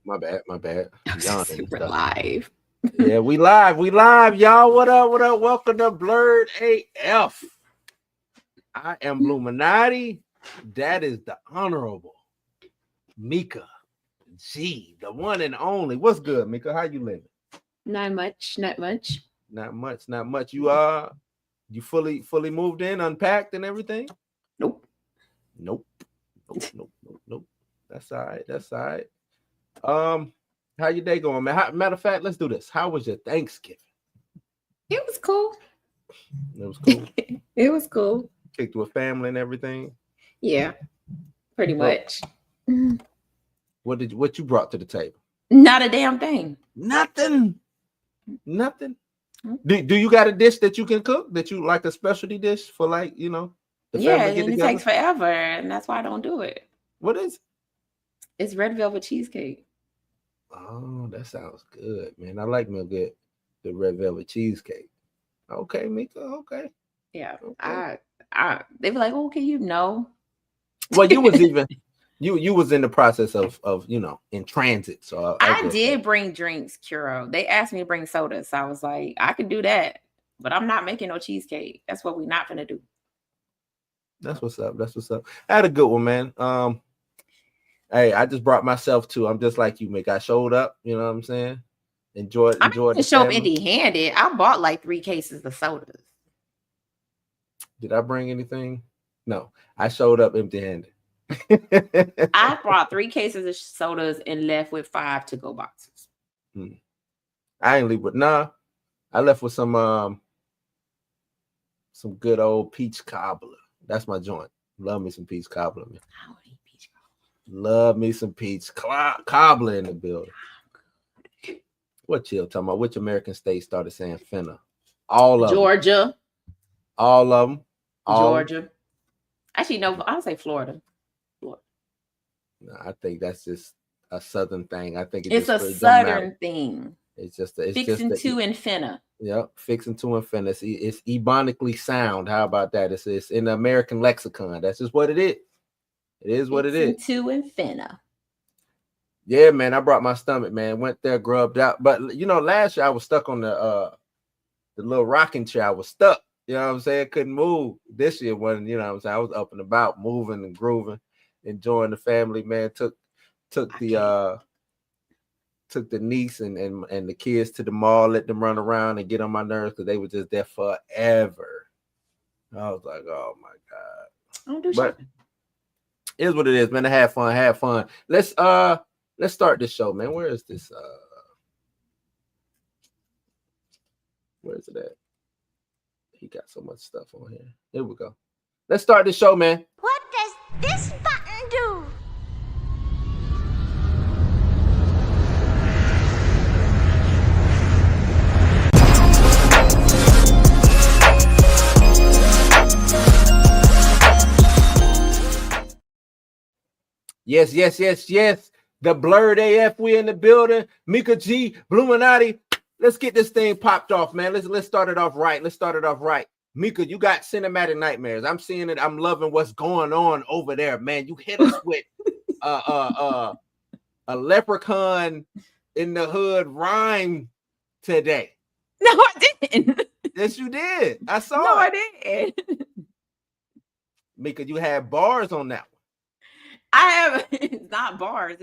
My bad. My bad. We're live. Yeah, we live. We live, y'all. What up? What up? Welcome to BLERD A.F. I am Bluminati. That is the Honorable Mika G, the one and only. What's good, Mika? How you living? Not much. Not much. Not much. Not much. You fully moved in, unpacked, and everything? Nope. Nope. Nope. That's all right. That's all right. How your day going, man? Matter of fact, let's do this. How was your Thanksgiving? It was cool. It was cool. It was cool. Kicked with family and everything. Yeah, pretty much. What you brought to the table? Not a damn thing. Nothing. Do you got a dish that you can cook that you like, a specialty dish for, like, the family get and together? it takes forever, and that's why I don't do it. What is it? It's red velvet cheesecake. Oh, that sounds good, man. I like me good the red velvet cheesecake. Okay, Mika. Okay. Yeah. Okay. They be like, oh, can you know? Well, you was even you was in the process of in transit. So I did bring drinks, Curo. They asked me to bring sodas. So I was like, I can do that, but I'm not making no cheesecake. That's what we're not gonna do. That's what's up. I had a good one, man. Hey, I just brought myself too. I'm just like you, Mick. I showed up, you know what I'm saying? Enjoyed to show up empty-handed. I bought like 3 cases of sodas. Did I bring anything? No, I showed up empty-handed. I brought 3 cases of sodas and left with 5 to-go boxes. I ain't leave with I left with some good old peach cobbler. That's my joint. Love me some peach cobbler, man. I don't eat peach cobbler. Love me some peach cobbler in the building. What chill talking about? Which American state started saying finna? All of Georgia. Them. All of them. Georgia. Actually, no, I would say Florida. No, I think that's just a southern thing. I think it's a southern thing. It's fixing just to and finna. Yep, fixing to and finna. It's ebonically sound. How about that? It's in the American lexicon. That's just what it is. It is what it is. Fixing to and finna. Yeah, man. I brought my stomach, man. Went there, grubbed out. But last year I was stuck on the little rocking chair. I was stuck. You know what I'm saying? Couldn't move. This year wasn't, you know what I'm saying? I was up and about, moving and grooving, enjoying the family, man. Took the niece and the kids to the mall, let them run around and get on my nerves because they were just there forever. I was like, oh my God. I don't do shopping. It is what it is, man. Have fun. Let's start this show, man. Where is this? Where is it at? He got so much stuff on here. Here we go. Let's start the show, man. What does this button do? Yes. The BLERD AF, we in the building. Mika G, Bluminati. Let's get this thing popped off, man. Let's start it off right. Mika, you got cinematic nightmares. I'm seeing it. I'm loving what's going on over there, man. You hit us with a leprechaun in the hood rhyme today. No, I didn't. Yes, you did. I saw No, it. I didn't. Mika, you had bars on that one. I have. It's not bars.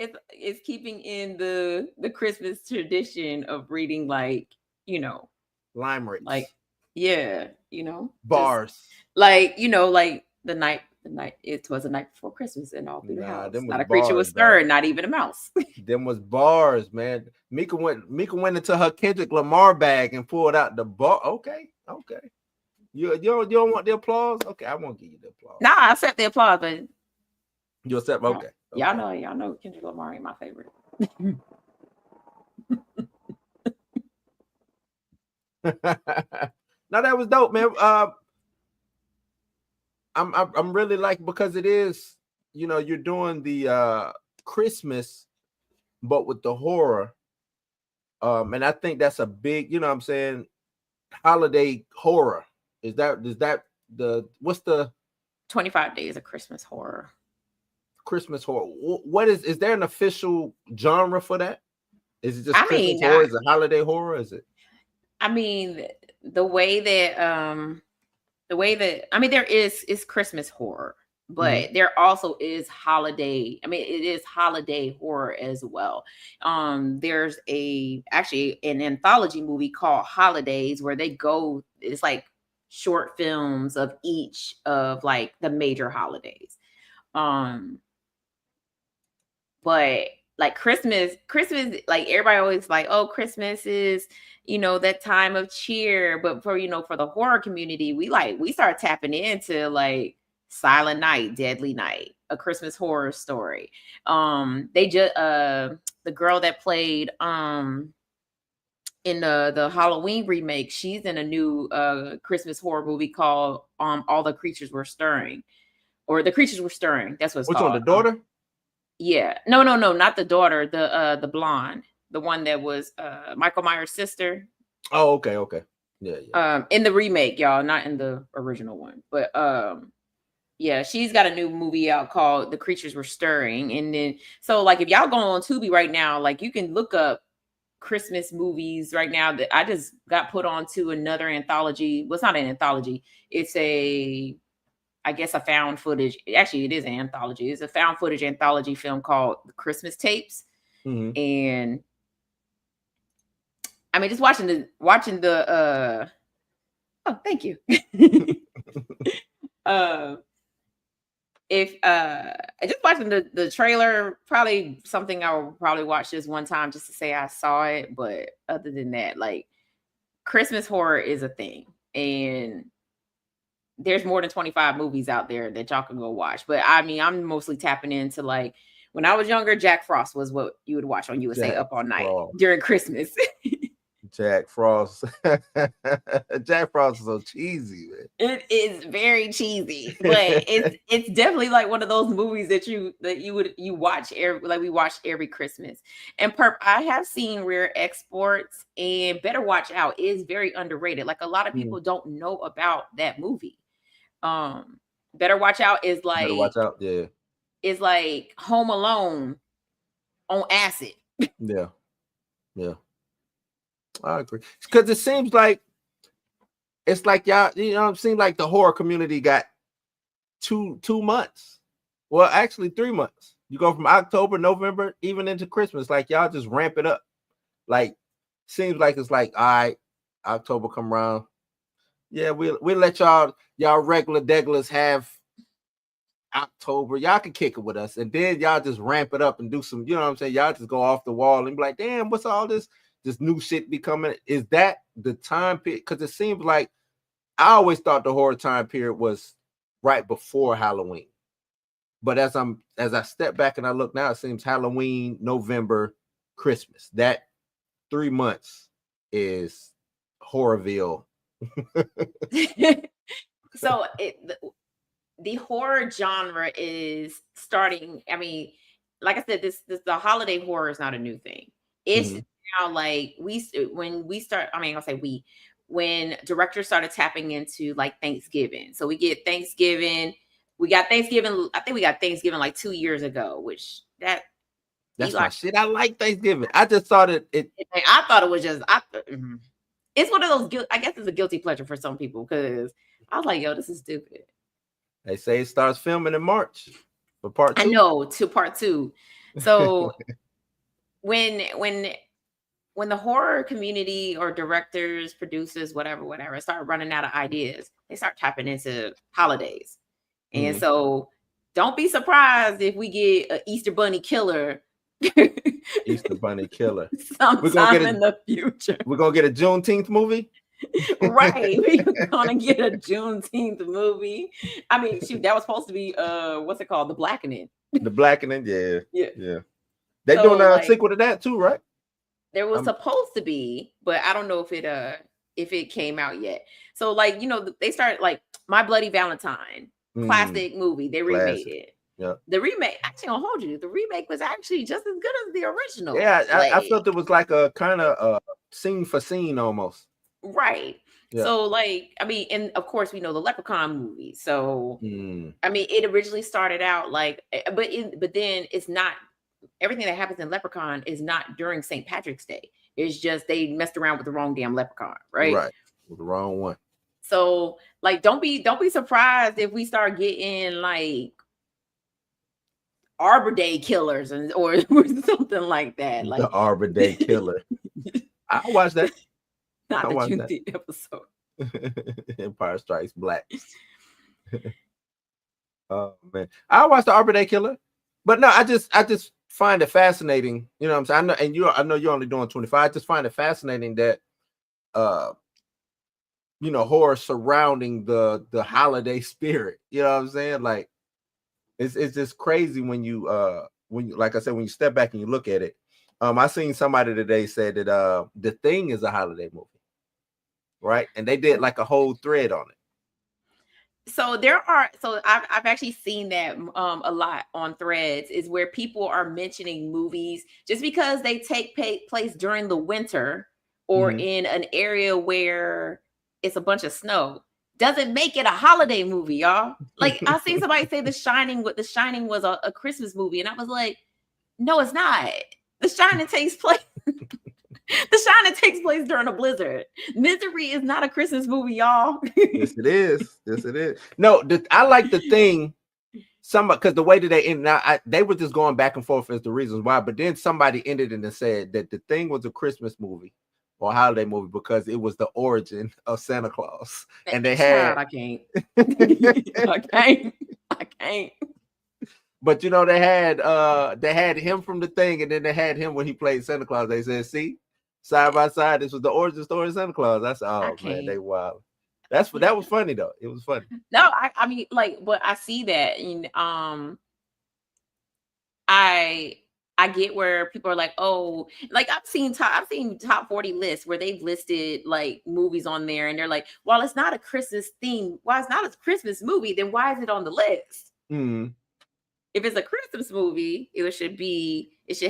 It's keeping in the Christmas tradition of reading, like, limericks, like, yeah, bars, just, like, like the night it was the night before Christmas, and all through the house not a creature was stirred, not even a mouse. Them was bars, man. Mika went into her Kendrick Lamar bag and pulled out the bar. Okay. You don't want the applause? Okay, I won't give you the applause. Nah, I accept the applause, but you accept? Okay. Y'all know Kendrick Lamar ain't my favorite. Now that was dope, man. I'm really like, because it is, you're doing the Christmas, but with the horror. And I think that's a big, what I'm saying, holiday horror. Is that what's the 25 Days of Christmas Horror? Christmas horror. What is there an official genre for that? Is it just I Christmas mean, horror? Is it holiday horror? Is it? I mean, the way that I mean, there is Christmas horror, but there also is holiday. I mean, it is holiday horror as well. There's actually an anthology movie called Holidays where it's like short films of each of like the major holidays. But like Christmas, like everybody always like, oh, Christmas is, that time of cheer. But for the horror community, we start tapping into like Silent Night, Deadly Night, A Christmas Horror Story. They just the girl that played in the Halloween remake, she's in a new Christmas horror movie called All the Creatures Were Stirring, or The Creatures Were Stirring. That's what it's Which called. one? The daughter? Yeah. No, not the daughter, the blonde, the one that was Michael Myers' sister. Oh, okay. Yeah. In the remake, y'all, not in the original one. But yeah, she's got a new movie out called The Creatures Were Stirring. And then so like if y'all go on Tubi right now, like you can look up Christmas movies right now that I just got put onto another anthology. Well, it's not an anthology. It's I guess a found footage. Actually, it is an anthology. It's a found footage anthology film called The Christmas Tapes. And I mean, just watching the oh, thank you. If just watching the trailer, probably something I will probably watch this one time just to say I saw it. But other than that, like Christmas horror is a thing, and there's more than 25 movies out there that y'all can go watch. But I mean, I'm mostly tapping into like when I was younger, Jack Frost was what you would watch on USA Up All Night during Christmas. Jack Frost. Jack Frost is so cheesy, man. It is very cheesy, but it's definitely like one of those movies that you watch we watch every Christmas. And Perp, I have seen Rare Exports, and Better Watch Out is very underrated. Like a lot of people don't know about that movie. Better Watch Out is like Better Watch Out, yeah. It's like Home Alone on acid. Yeah. I agree. Because it seems like it's like y'all, it seems like the horror community got two months. Well, actually 3 months. You go from October, November, even into Christmas. Like y'all just ramp it up. Like seems like it's like, all right, October come around. Yeah, we'll let y'all regular deglers have October. Y'all can kick it with us, and then y'all just ramp it up and do some, y'all just go off the wall and be like, damn, what's all this new shit be coming? Is that the time period? Because it seems like I always thought the horror time period was right before Halloween. But as I step back and I look now, it seems Halloween, November, Christmas. That 3 months is Horrorville. So the horror genre is starting. I mean, like I said, this the holiday horror is not a new thing. It's now like when directors started tapping into like Thanksgiving. So we get Thanksgiving. We got Thanksgiving. I think we got Thanksgiving like 2 years ago, which that's my shit. I like Thanksgiving. I just thought it. I thought it was just. It's one of those. I guess it's a guilty pleasure for some people because I was like, yo, this is stupid. They say it starts filming in March for part 2. I know, to part 2. So when the horror community or directors, producers, whatever, start running out of ideas, they start tapping into holidays. And so don't be surprised if we get an Easter Bunny killer. Easter Bunny killer. Sometime in the future. We're going to get a Juneteenth movie? Right. We're going to get a Juneteenth movie. I mean, shoot, that was supposed to be, what's it called? The Blackening. The Blackening, yeah. They're doing a sequel to that too, right? There was supposed to be, but I don't know if it came out yet. So like, they started like My Bloody Valentine, classic movie. They remade it. Yeah. The remake, actually, I'll hold you. The remake was actually just as good as the original. Yeah, I felt it was like a kind of scene for scene almost. Right. Yeah. So like, I mean, and of course we know the Leprechaun movie. So Mm. I mean, it originally started out like, but then it's not everything that happens in Leprechaun is not during St. Patrick's Day. It's just they messed around with the wrong damn leprechaun, right? Right. The wrong one. So like, don't be surprised if we start getting like Arbor Day killers or something like that. Like The Arbor Day Killer. I watched that. not I the watched Juneteenth episode. Empire Strikes Black. Oh man, I watched the Arbor Day Killer, but no, I just find it fascinating. You know what I'm saying? I know, and I know you're only doing 25. I just find it fascinating that horror surrounding the holiday spirit. You know what I'm saying? Like it's just crazy when you like I said, when you step back and you look at it. I seen somebody today said that The Thing is a holiday movie, right? And they did like a whole thread on it. So I've actually seen that a lot on threads, is where people are mentioning movies just because they take place during the winter or in an area where it's a bunch of snow doesn't make it a holiday movie, y'all. Like I seen somebody say The Shining was a Christmas movie, and I was like, no, it's not. The Shining takes place during a blizzard. Misery is not a Christmas movie, y'all. Yes, it is. Yes, it is. No, I like The Thing. Because the way that they end, they were just going back and forth as the reasons why. But then somebody ended it and said that The Thing was a Christmas movie or a holiday movie because it was the origin of Santa Claus, and they had. I can't. I can't. But they had him from The Thing, and then they had him when he played Santa Claus. They said, "See, side by side, this was the origin story of Santa Claus." That's man, they wild. That was funny though. It was funny. No, I mean, like, but I see that, and I get where people are like, oh, like I've seen top 40 lists where they've listed like movies on there, and they're like, well, it's not a Christmas theme. Why it's not a Christmas movie? Then why is it on the list? Mm. If it's a Christmas movie, it should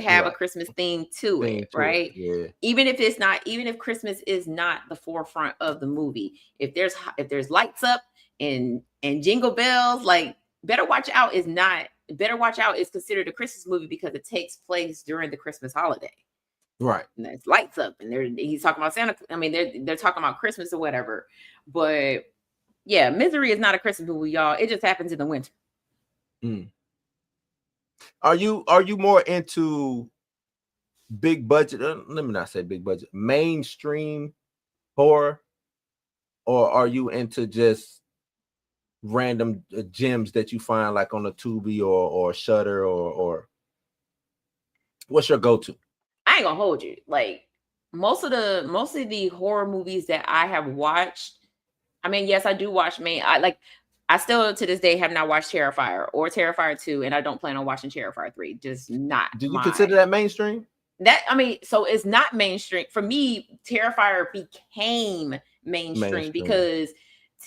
have a Christmas theme to it, right? Yeah. Even if Christmas is not the forefront of the movie, if there's lights up and jingle bells, like Better Watch Out is considered a Christmas movie because it takes place during the Christmas holiday. Right. And there's lights up, and he's talking about Santa. I mean, they're talking about Christmas or whatever. But yeah, Misery is not a Christmas movie, y'all. It just happens in the winter. Mm. Are you more into big budget? Let me not say big budget, mainstream horror, or are you into just random gems that you find like on a Tubi or Shudder or what's your go-to? I ain't gonna hold you. Like most of the horror movies that I have watched, I mean, yes, I do watch I still to this day have not watched Terrifier or Terrifier 2, and I don't plan on watching Terrifier 3. Just not. Do you consider that mainstream? So it's not mainstream. For me, Terrifier became mainstream because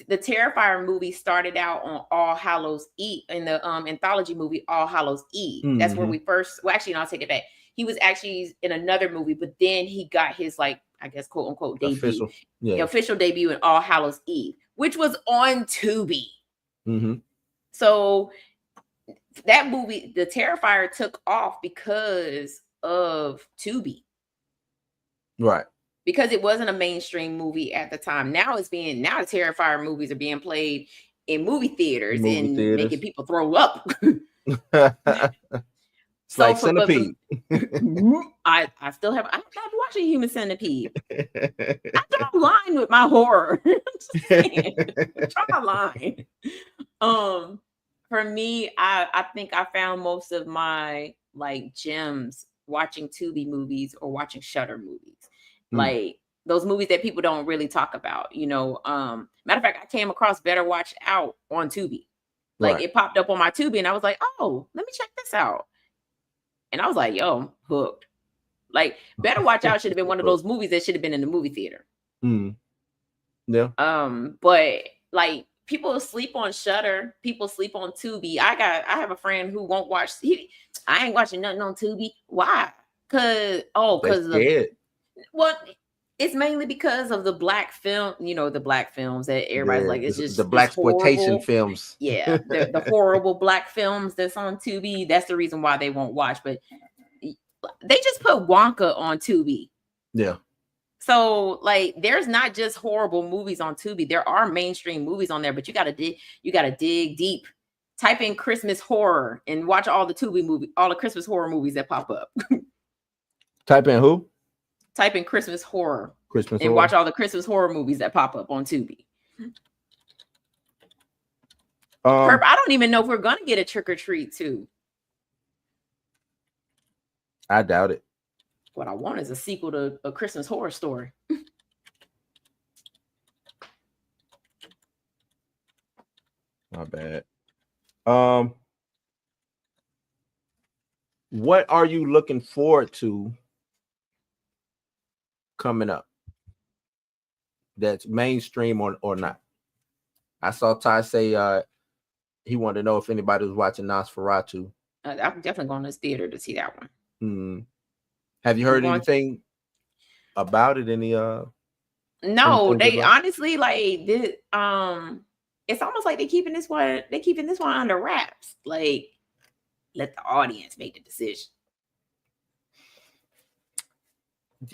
the Terrifier movie started out on All Hallows Eve in the anthology movie All Hallows Eve. Mm-hmm. That's where we first. Well, actually, no, I'll take it back. He was actually in another movie, but then he got his I guess quote unquote debut, official debut in All Hallows Eve, which was on Tubi. Mm-hmm. So that movie, the Terrifier, took off because of Tubi, right? Because it wasn't a mainstream movie at the time. Now the Terrifier movies are being played in movie theaters making people throw up. It's like Centipede. I'm not watching Human Centipede. I draw a line with my horror. Draw a line. For me, I think I found most of my gems watching Tubi movies or watching Shudder movies. Like those movies that people don't really talk about, matter of fact, I came across Better Watch Out on Tubi. It popped up on my Tubi, and I was like, oh, let me check this out. And I was like, yo, I'm hooked. Better Watch Out should have been one of those movies that should have been in the movie theater. Yeah. But people sleep on Shudder, people sleep on Tubi. I have a friend who won't watch. I ain't watching nothing on Tubi. Why? Because It's mainly because of the black film, the black films that everybody's like, it's the just black this exploitation horrible. films. Yeah, the horrible black films that's on Tubi. That's the reason why they won't watch. But they just put Wonka on Tubi. Yeah. So like, there's not just horrible movies on Tubi. There are mainstream movies on there, but you gotta dig deep. Type in Christmas horror and watch all the Tubi movie, all the Christmas horror movies that pop up. Type in who? Type in Christmas horror. Christmas and horror. watch all the Christmas horror movies that pop up on Tubi. Herb, I don't even know if we're gonna get a Trick or Treat too. I doubt it. What I want is a sequel to A Christmas Horror Story. My bad. What are you looking forward to coming up? That's mainstream or not? I saw Ty say he wanted to know if anybody was watching Nosferatu. I'm definitely going to this theater to see that one. Have you heard anything about it? No, they honestly like this. It's almost like they're keeping this one under wraps. Like, let the audience make the decision.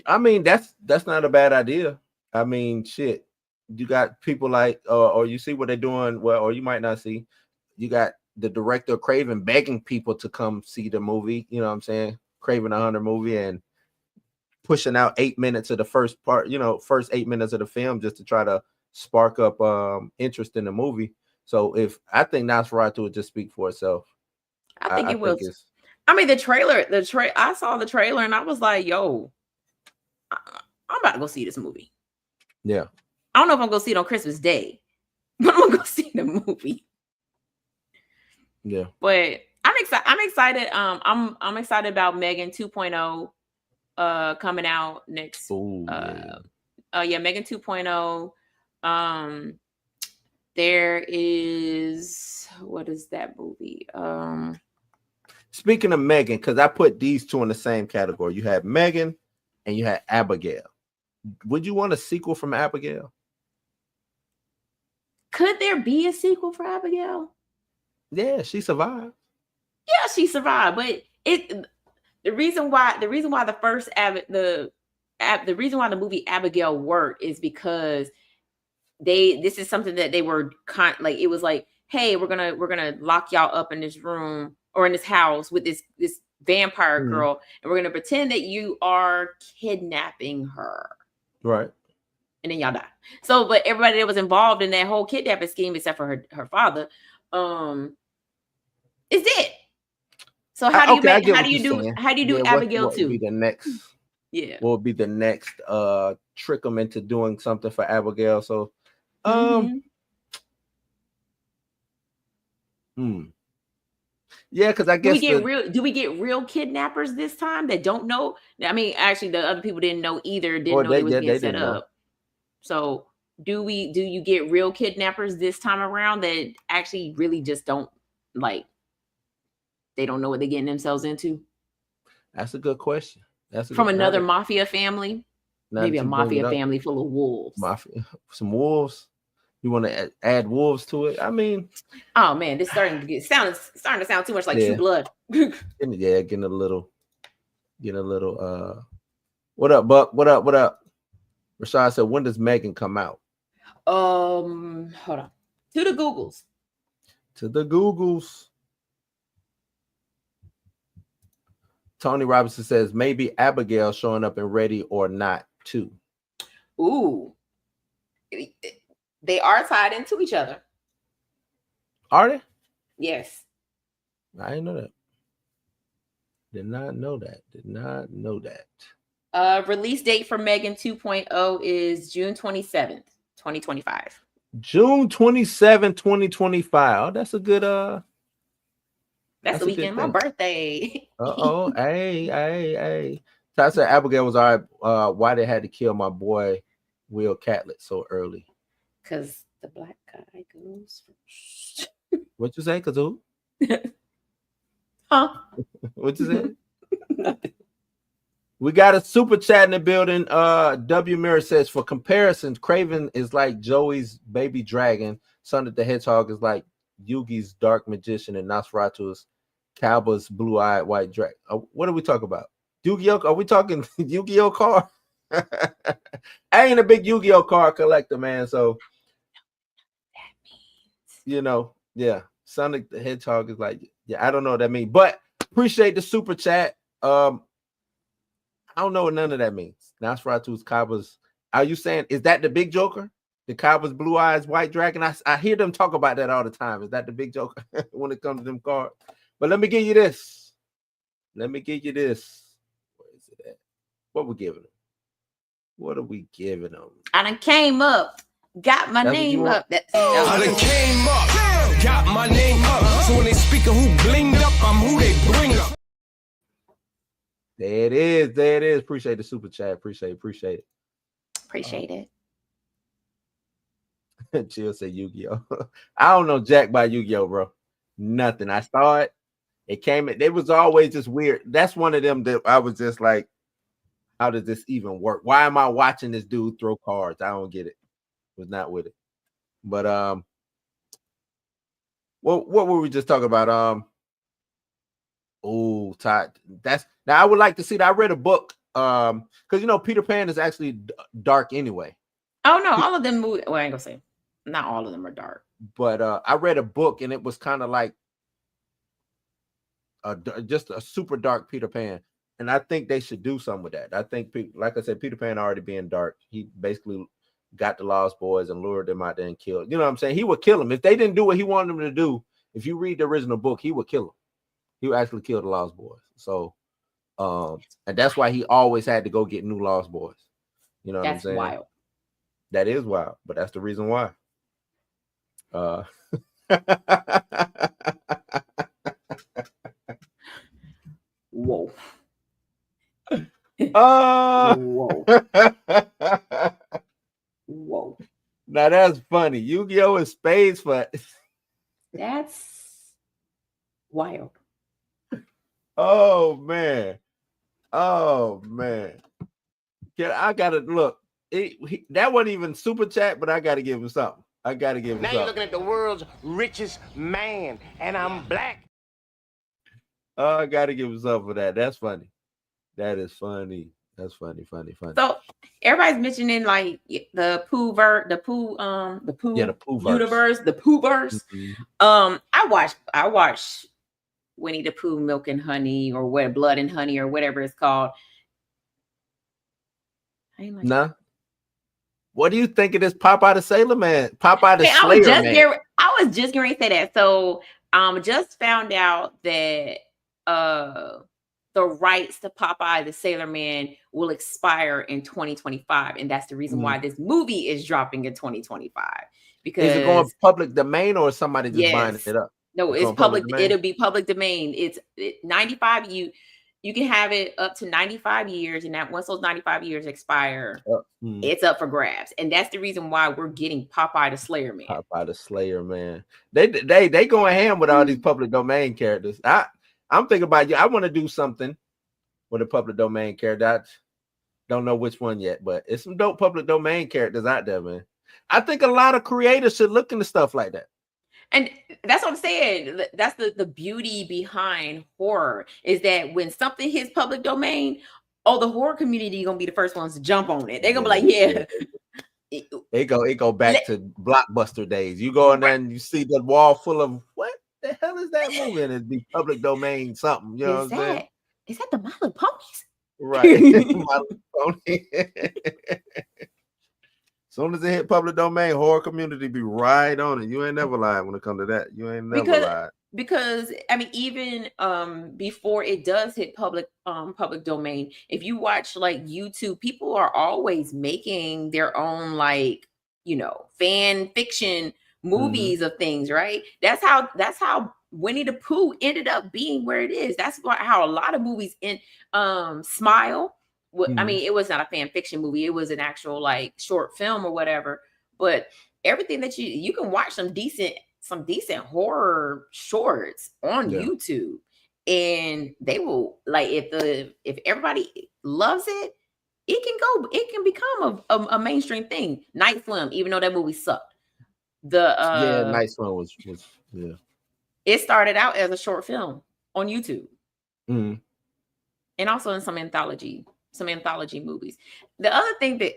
I mean, that's not a bad idea. I mean, shit. You got people like, or you see what they're doing, well, or you might not see. You got the director Craven begging people to come see the movie. You know what I'm saying? Craven 100 movie and pushing out 8 minutes of the first part. First 8 minutes of the film just to try to spark up interest in the movie. So I think Nosferatu would just speak for itself. I think it will. I mean, the trailer. I saw the trailer and I was like, "Yo, I'm about to go see this movie." Yeah. I don't know if I'm gonna see it on Christmas Day, but I'm gonna go see the movie. Yeah. But I'm excited. I'm excited about Megan 2.0 coming out next. Ooh, Megan 2.0. There is, what is that movie? Speaking of Megan, because I put these two in the same category. You had Megan and you had Abigail. Would you want a sequel from Abigail? Could there be a sequel for Abigail? Yeah, she survived. Yeah, she survived, but the reason why the reason why the movie Abigail worked is because this is something that they were it was like, hey, we're gonna lock y'all up in this room or in this house with this vampire girl, and we're gonna pretend that you are kidnapping her. Right. And then y'all die. So, but everybody that was involved in that whole kidnapping scheme, except for her father, is dead. So how do you do Abigail 2? What would be the next? Yeah. What would be the next trick them into doing something for Abigail? So yeah, because I guess do we get real kidnappers this time that don't know? I mean, actually the other people didn't know either, didn't know it was being set up. So do you get real kidnappers this time around that actually really just don't they don't know what they're getting themselves into? That's a good question. From another mafia family. Maybe a mafia family full of wolves. Some wolves. You want to add wolves to it? I mean, oh man, this starting to sound too much like True Blood. Getting a little. What up, Buck? What up? Rashad said, when does Megan come out? Hold on. To the Googles. Tony Robinson says maybe Abigail showing up in Ready or Not too. Ooh. They are tied into each other. Are they? Yes. I didn't know that. Did not know that. Release date for Megan 2.0 is June 27th, 2025. June 27, 2025. Oh, that's a good that's the weekend of my birthday. Hey. So I said Abigail was all right. Why they had to kill my boy Will Catlett so early? Because the black guy goes first. What you say? Cause who? Huh? What you say? Nothing. We got a super chat in the building. W Mirror says, for comparisons, Craven is like Joey's baby dragon. Sonic the Hedgehog is like Yugi's dark magician, and Nosferatu is Calba's blue-eyed white dragon. What are we talking about? Yu-Gi-Oh? Are we talking Yu-Gi-Oh card? I ain't a big Yu-Gi-Oh card collector, man. So you know, yeah. Sonic the Hedgehog is like, yeah, I don't know what that means, but appreciate the super chat. I don't know what none of that means. Nosferatu's Kaba's. Are you saying, is that the big Joker? The Kaba's blue eyes white dragon? I hear them talk about that all the time. Is that the big Joker when it comes to them cards? But let me give you this. Let me give you this. Where is it at? What we giving them? What are we giving them? I done came up, got my name up. I done came up, got my name up. So when they speak of who blinged up, I'm who they bring up. There it is. There it is. Appreciate the super chat. Appreciate it. Appreciate it. Chill say Yu-Gi-Oh. I don't know jack by Yu-Gi-Oh, bro. Nothing. I saw it. It came. It was always just weird. That's one of them that I was just like, how does this even work? Why am I watching this dude throw cards? I don't get it. Was not with it. But what were we just talking about? Oh, Todd. That's now I would like to see that. I read a book. Because you know Peter Pan is actually dark anyway. Oh no, all of them movies. Well, I ain't gonna say not all of them are dark. But I read a book and it was kind of like just a super dark Peter Pan. And I think they should do something with that. I think, like I said, Peter Pan already being dark. He basically got the Lost Boys and lured them out there and killed. You know what I'm saying? He would kill them. If they didn't do what he wanted them to do, if you read the original book, he would kill them. He would actually kill the Lost Boys. So, and that's why he always had to go get new Lost Boys. You know what I'm saying? That's wild. That is wild, but that's the reason why. Whoa. Whoa. Whoa. Now that's funny. Yu-Gi-Oh! And spades for That's wild. Oh man. Yeah, I gotta look. That wasn't even super chat, but I gotta give him something. Now you're looking at the world's richest man, and I'm black. Oh, I gotta give him something for that. That's funny. That is funny. That's funny. So everybody's mentioning like the Pooh universe, the Poohverse. Mm-hmm. I watched Winnie the Pooh, Milk and Honey, or what, Blood and Honey, or whatever it's called. Nah. What do you think of this Popeye the Sailor Man? Popeye the Slayer Man. I was just going to say that. So just found out that the rights to Popeye the Sailor Man will expire in 2025, and that's the reason why this movie is dropping in 2025. Because is it going public domain or is somebody just buying it up? No, it's public. It'll be public domain. It's 95. You can have it up to 95 years, and that once those 95 years expire, it's up for grabs. And that's the reason why we're getting Popeye the Slayer Man. Popeye the Slayer Man. They going ham with all these public domain characters. I'm thinking about you. I want to do something with a public domain character. I don't know which one yet, but it's some dope public domain characters out there, man. I think a lot of creators should look into stuff like that. And that's what I'm saying. That's the beauty behind horror, is that when something hits public domain, the horror community gonna be the first ones to jump on it. They're gonna be like, yeah. It go back to Blockbuster days. You go in there and you see the wall full of what the hell is that movie? And it'd be public domain something. You know what I'm saying? Is that the My Little Ponies? Right. My Little Pony. As soon as it hit public domain, horror community be right on it. You ain't never lied when it comes to that. You ain't never lied. Because I mean, even before it does hit public domain, if you watch like YouTube, people are always making their own, like, you know, fan fiction movies of things, right? That's how Winnie the Pooh ended up being where it is. That's how a lot of movies Smile. I mean, it was not a fan fiction movie. It was an actual like short film or whatever. But everything that you can watch some decent horror shorts on YouTube. and they will like if everybody loves it, it can become a mainstream thing. Night Swim, even though that movie sucked. Yeah, Night Swim was yeah. It started out as a short film on YouTube. Mm-hmm. And also in some anthology movies. The other thing that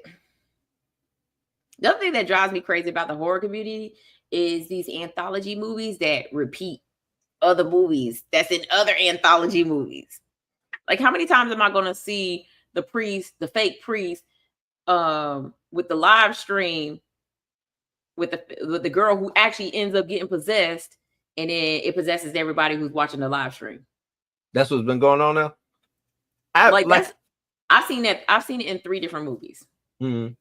drives me crazy about the horror community is these anthology movies that repeat other movies that's in other anthology movies. Like, how many times am I going to see the fake priest, with the live stream with the girl who actually ends up getting possessed, and then it possesses everybody who's watching the live stream? That's what's been going on now. I've seen it in 3 different movies. Mm-hmm.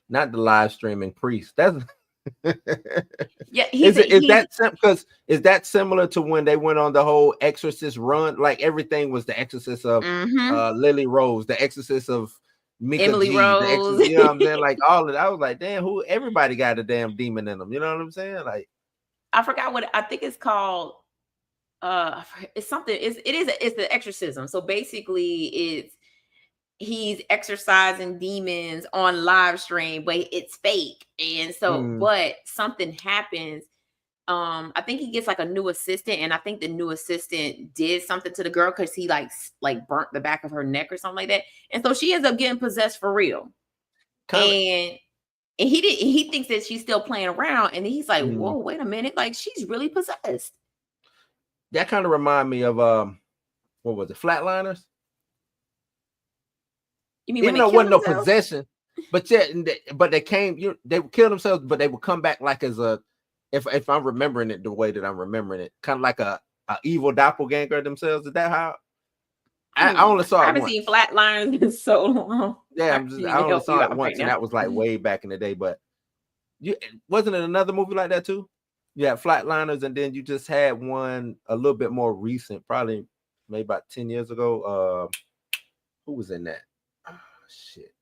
Not the live streaming priest. That's yeah. Is that similar to when they went on the whole Exorcist run? Like everything was the Exorcist of Lily Rose, the Exorcist of Mika Emily G, Rose. You know what I'm saying? Like all of that. I was like, damn, everybody got a damn demon in them. You know what I'm saying? Like, I forgot what I think it's called. It's something. It's the exorcism. So basically, he's exorcising demons on live stream, but it's fake. And so, but something happens. I think he gets like a new assistant, and I think the new assistant did something to the girl because he like burnt the back of her neck or something like that. And so she ends up getting possessed for real. And he thinks that she's still playing around, and he's like, whoa, wait a minute, like she's really possessed. That kind of remind me of what was it, Flatliners? You mean even though it wasn't no possession, but they they would kill themselves, but they would come back like as a, if I'm remembering it the way that I'm remembering it, kind of like a evil doppelganger themselves. Is that how? I only saw it. I haven't seen Flatliners in so long. Yeah, I only saw it once, and that was like way back in the day. But wasn't it another movie like that too? You had Flatliners, and then you just had one a little bit more recent, probably maybe about 10 years ago. Who was in that? Oh, shit.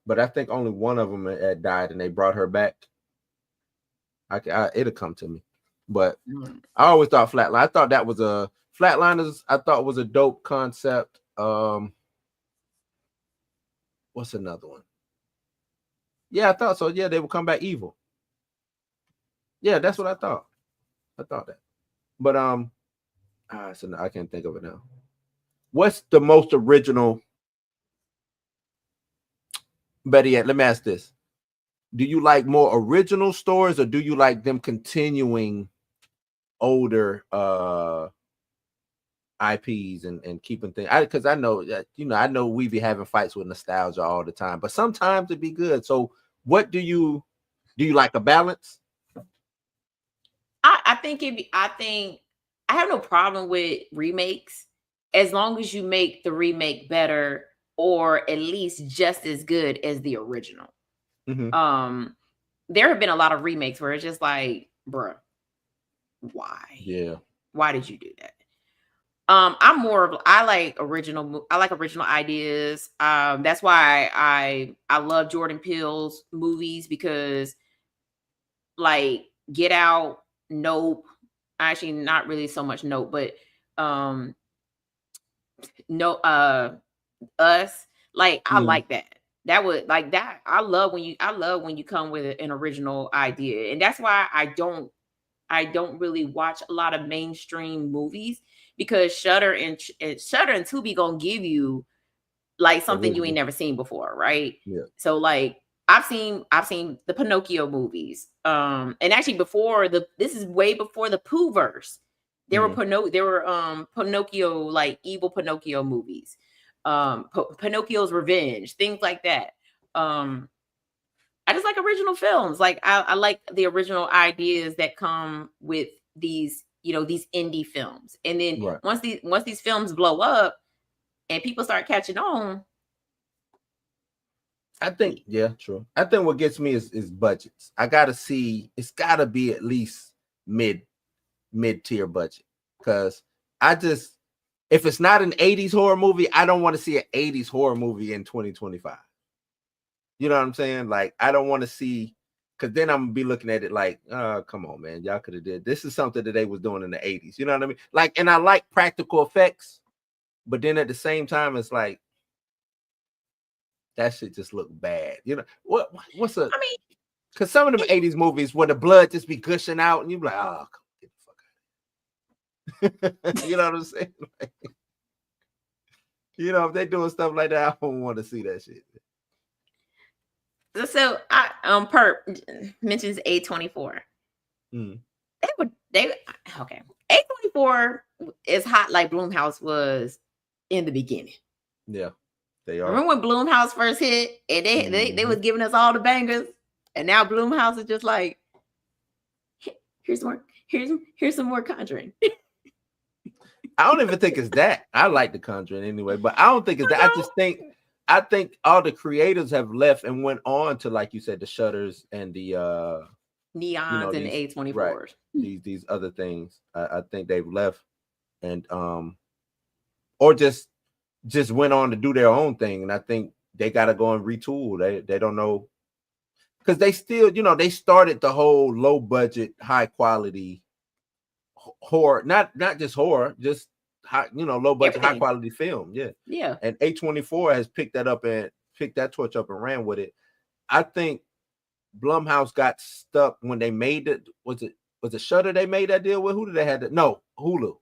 But I think only one of them had died, and they brought her back. It'll come to me. But I always thought Flatline. I thought that was a Flatliners. I thought was a dope concept. What's another one? Yeah, I thought so. Yeah, they would come back evil. Yeah, that's what I thought. I thought that. But so I can't think of it now. What's the most original? Better yet, let me ask this. Do you like more original stories, or do you like them continuing older IPs and keeping things? Because I know that, I know we be having fights with nostalgia all the time, but sometimes it'd be good. So what do you like, a balance? I think I have no problem with remakes as long as you make the remake better or at least just as good as the original. There have been a lot of remakes where it's just like, bruh, why? Yeah. Why did you do that? I like original ideas. That's why I love Jordan Peele's movies, because like Get Out, Nope, actually not really so much Nope, but Us, like I like that. That would like that. I love when you come with an original idea, and that's why I don't really watch a lot of mainstream movies, because Shudder and Tubi gonna give you like something you ain't never seen before, right? Yeah. So like I've seen the Pinocchio movies, and actually this is way before the Pooh-verse. There were Pinocchio, like evil Pinocchio movies, Pinocchio's Revenge, things like that. I just like original films. Like I like the original ideas that come with these, these indie films. And then once these films blow up and people start catching on, I think, yeah, true. I think what gets me is budgets. I gotta see, it's gotta be at least mid-tier budget. Because if it's not an 80s horror movie, I don't want to see an 80s horror movie in 2025. You know what I'm saying? Like, I don't want to see Cause then I'm gonna be looking at it like, come on, man, y'all could have did this. Is something that they was doing in the 80s. You know what I mean? Like, and I like practical effects, but then at the same time, it's like that shit just look bad. You know what's a? I mean, cause some of them 80s movies where the blood just be gushing out, and you be like, oh, get the fuck out. You know what I'm saying? Like, you know, if they doing stuff like that, I don't want to see that shit. so I Perp mentions A24. Mm. They okay. A24 is hot like Blumhouse was in the beginning. Yeah, they are. Remember when Blumhouse first hit and they was giving us all the bangers, and now Blumhouse is just like, here's some more Conjuring. I don't even think it's that. I like The Conjuring anyway, but I don't think it's that. I think all the creators have left and went on to, like you said, the Shutters and the Neons and A24s. Right, these other things. I think they've left and or just went on to do their own thing. And I think they gotta go and retool. They don't know, because they still, they started the whole low budget, high quality horror, not just horror, just high, low budget, high quality film. Yeah. And A24 has picked that up and picked that torch up and ran with it. I think Blumhouse got stuck when they made it. Was it Shutter they made that deal with? Who did they have? No, Hulu.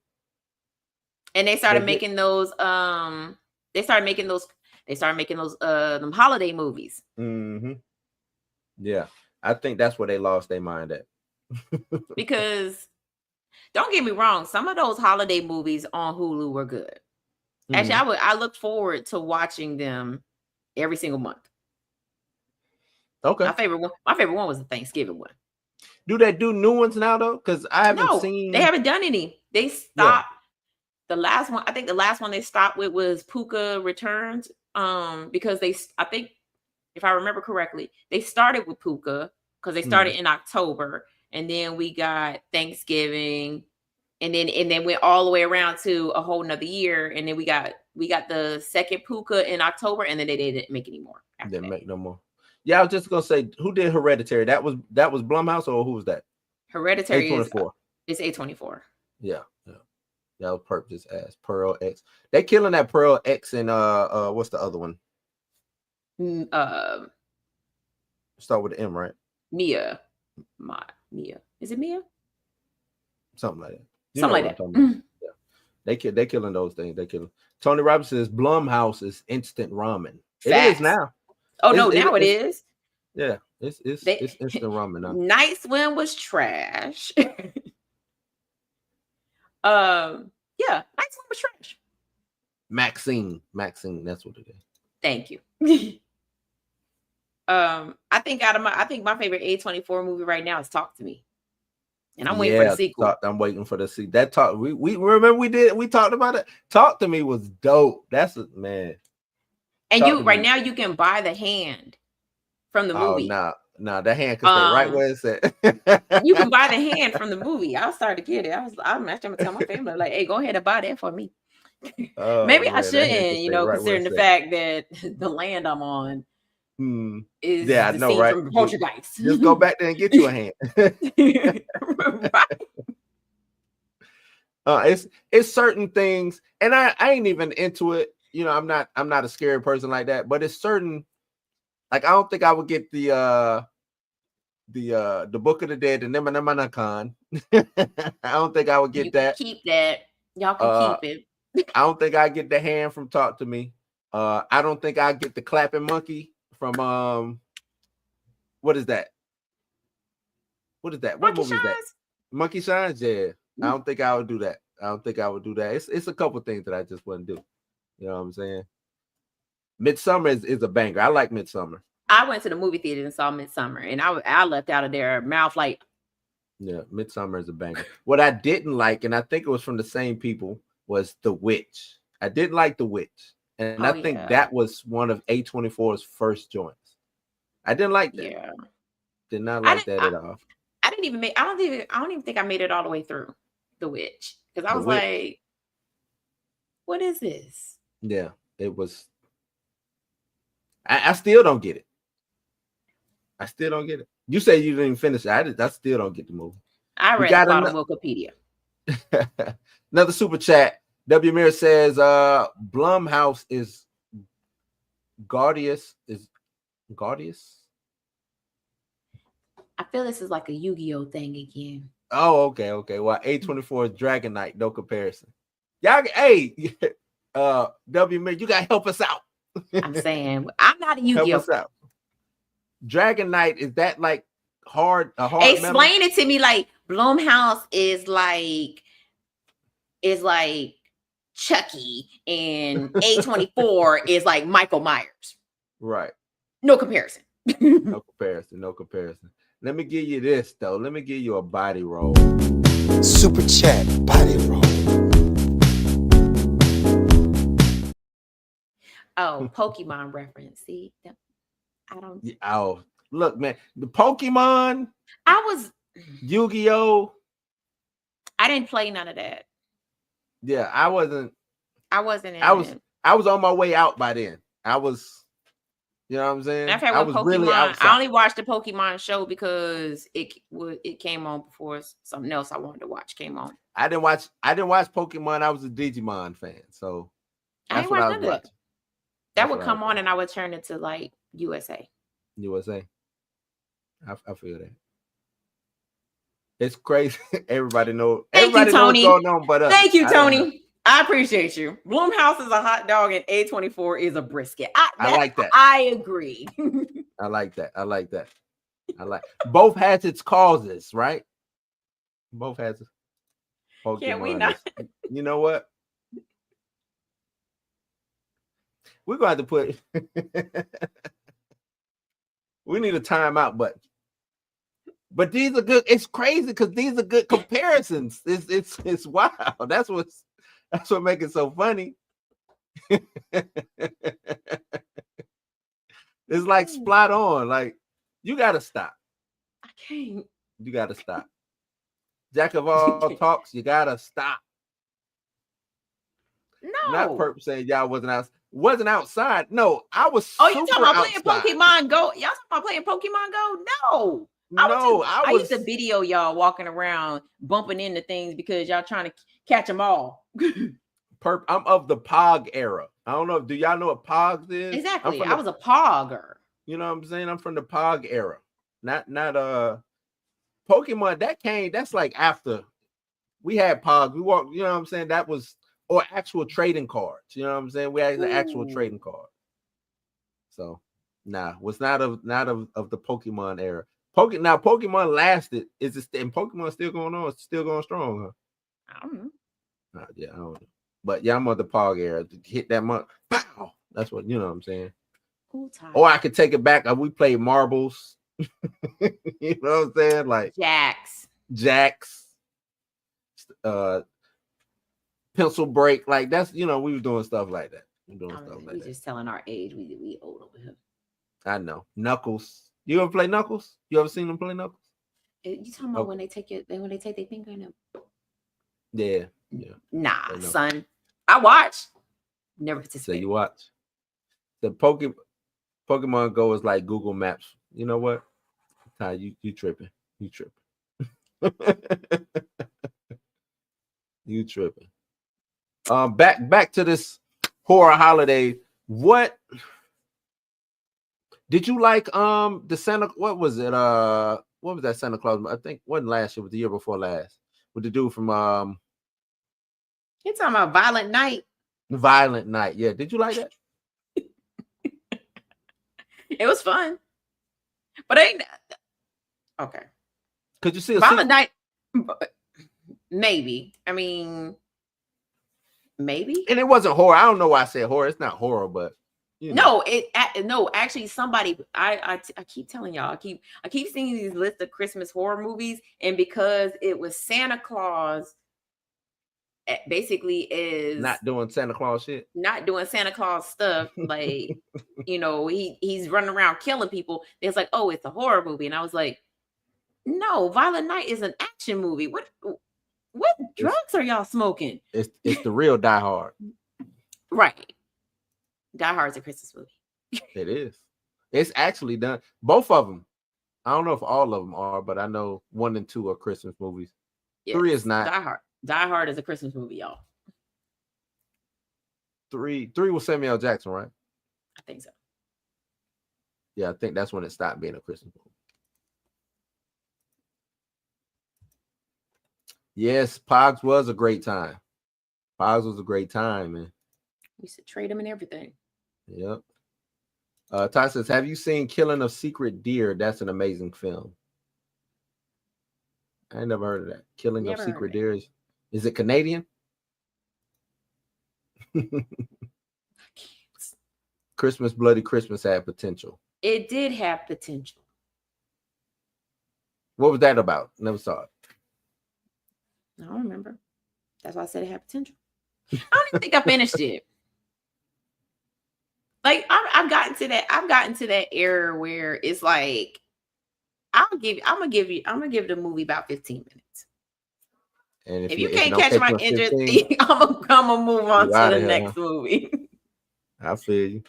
And they started making those. They started making those them holiday movies. Mm-hmm. Yeah, I think that's where they lost their mind at. Because don't get me wrong, some of those holiday movies on Hulu were good. Actually, I look forward to watching them every single month. Okay. My favorite one was the Thanksgiving one. Do they do new ones now though? Because I haven't seen. They haven't done any. They stopped. The last one, I think the last one they stopped with was Puka Returns. Because I think if I remember correctly, they started with Puka because they started in October, and then we got Thanksgiving, and then went all the way around to a whole nother year, and then we got the second Puka in October, and then they didn't make any more. They didn't make no more. Yeah, I was just gonna say, who did Hereditary? That was Blumhouse, or who was that? Hereditary A24. It's A24. Yeah. That was Perp just asked. Pearl X. They killing that Pearl X and what's the other one? Start with the M, right? Mia. Is it Mia? Something like that. Something like that. Yeah. They killing those things. They killing. Tony Robbins says Blumhouse is instant ramen. Facts. It is now. Oh, now it is. Yeah, it's instant ramen now. Night Swim was trash. Yeah, Night Swim was trash. Maxine, that's what it is. Thank you. I think my favorite A24 movie right now is Talk to Me, and I'm waiting for the sequel. I'm waiting for the sequel. That talk we remember we talked about it. Talk to Me was dope. That's a man. And now you can buy the hand from the movie. Oh no, the hand can stay right where it's at. You can buy the hand from the movie. I started to get it. I'm actually gonna tell my family, like, hey, go ahead and buy that for me. Maybe I shouldn't, considering the fact that the land I'm on is I know, right? From Poltergeist. Just go back there and get you a hand. Right. It's certain things, and I ain't even into it. I'm not a scary person like that, but it's certain. Like, I don't think I would get the Book of the Dead, the Nemanakan. I don't think I would get that. Keep that. Y'all can keep it. I don't think I get the hand from Talk to Me. I don't think I get the clapping monkey from what is that? What movie is that? Monkey Shines? Yeah. I don't think I would do that. It's a couple things that I just wouldn't do. You know what I'm saying? Midsummer is a banger. I like Midsummer. I went to the movie theater and saw Midsummer, and I left out of there mouth like. Yeah, Midsummer is a banger. What I didn't like, and I think it was from the same people, was The Witch. I didn't like The Witch, and I think that was one of A24's first joints. I didn't like that. Yeah, did not like that at all. I don't even think I made it all the way through The Witch, because I was like, "What is this?" Yeah, it was. I still don't get it. You say you didn't finish it. I still don't get the movie. I read the plot on Wikipedia. Another super chat. W. Mir says, Blumhouse is Guardius. I feel this is like a Yu-Gi-Oh thing again. Oh, okay. Well, A24 is Dragon Knight, no comparison. Y'all, hey, W. Mir, you gotta help us out. I'm saying I'm not a Yu-Gi-Oh. Help us out. Dragon Knight, is that like hard? Explain it to me. Like Blumhouse is like Chucky, and A24 is like Michael Myers. Right. No comparison. No comparison. Let me give you this though. Let me give you a body roll. Super chat body roll. Oh, Pokemon reference. See, I don't. Oh, look, man, the Pokemon. Yu-Gi-Oh. I didn't play none of that. Yeah, I wasn't. I was on my way out by then. I was, you know what I'm saying? I was Pokemon. Really outside. I only watched the Pokemon show because it came on before something else I wanted to watch came on. I didn't watch Pokemon. I was a Digimon fan, so that's what I was watching. That would come on, and I would turn it to like USA. I feel that. It's crazy. Everybody knows. Thank you, Tony. What's going on, but thank you, Tony. I appreciate you. Blumhouse is a hot dog, and A24 is a brisket. I like that. I agree. I like that. Both has its causes, right? Both has its Pokemon. Can we not? You know what? We're going to have to put. We need a timeout button. But these are good. It's crazy because these are good comparisons. It's wild. That's what makes it so funny. It's like spot on. Like, you gotta stop. I can't. You gotta stop. Jack of all talks, you gotta stop. No. Not Perp saying y'all wasn't outside. No, I was. Oh, you talking about playing Pokemon Go? Y'all talking about playing Pokemon Go? No. I used to video y'all walking around bumping into things because y'all trying to catch them all. Perp, I'm of the Pog era. I don't know. Do y'all know what Pogs is? Exactly. I was a Pogger. You know what I'm saying? I'm from the Pog era. Not Pokemon. That's like after we had Pogs. We walked, you know what I'm saying? That was, or actual trading cards. You know what I'm saying? We had the actual trading card. So was not of the Pokemon era. Now Pokemon lasted. Is it and Pokemon still going on? It's still going strong, huh? I don't know. Yeah, I don't know. But yeah, I'm on the Pog era. Hit that month. Pow! That's what, you know what I'm saying. Or I could take it back. We played marbles. You know what I'm saying? Like Jacks. Pencil break. Like that's, you know, we were doing stuff like that. We just telling our age. We old over here. I know. Knuckles. You ever play Knuckles? You ever seen them play Knuckles? You talking about when they take their finger in them? Yeah. Nah, son. I watch. Never participated. So you watch. The Pokemon Go is like Google Maps. You know what? Ty, you tripping. You tripping. You tripping. Back to this horror holiday. What did you like? The Santa. What was it? What was that Santa Claus? I think wasn't last year. Was the year before last. With the dude from You're talking about Violent Night. Violent Night. Yeah. Did you like that? It was fun, but ain't okay. Could you see a Violent Night? Maybe. I mean, maybe. And it wasn't horror. I don't know why I said horror. It's not horror, but you know. No. Actually, somebody. I keep telling y'all. I keep seeing these lists of Christmas horror movies, and because it was Santa Claus. Basically is not doing Santa Claus shit, not doing Santa Claus stuff. Like, you know, he's running around killing people. It's like, oh, it's a horror movie. And I was like, no, Violent Night is an action movie. What drugs are y'all smoking? It's the real Die Hard. Right. Die Hard's a Christmas movie. It is. It's actually done. Both of them. I don't know if all of them are, but I know 1 and 2 are Christmas movies. Yes. 3 is not. Die Hard. Die Hard is a Christmas movie, y'all. 3 was Samuel Jackson, right? I think so. Yeah, I think that's when it stopped being a Christmas movie. Yes, Pogs was a great time. Pogs was a great time, man. We used to trade them and everything. Yep. Ty says, have you seen Killing of Secret Deer? That's an amazing film. I ain't never heard of that. Killing of Secret Deer. Is it Canadian? Christmas, Bloody Christmas had potential. It did have potential. What was that about? Never saw it. I don't remember. That's why I said it had potential. I don't even think I finished it. Like I've gotten to that era where it's like I'm gonna give the movie about 15 minutes. And if you can't catch my interest, 15, I'm gonna move on to the next movie. I feel you.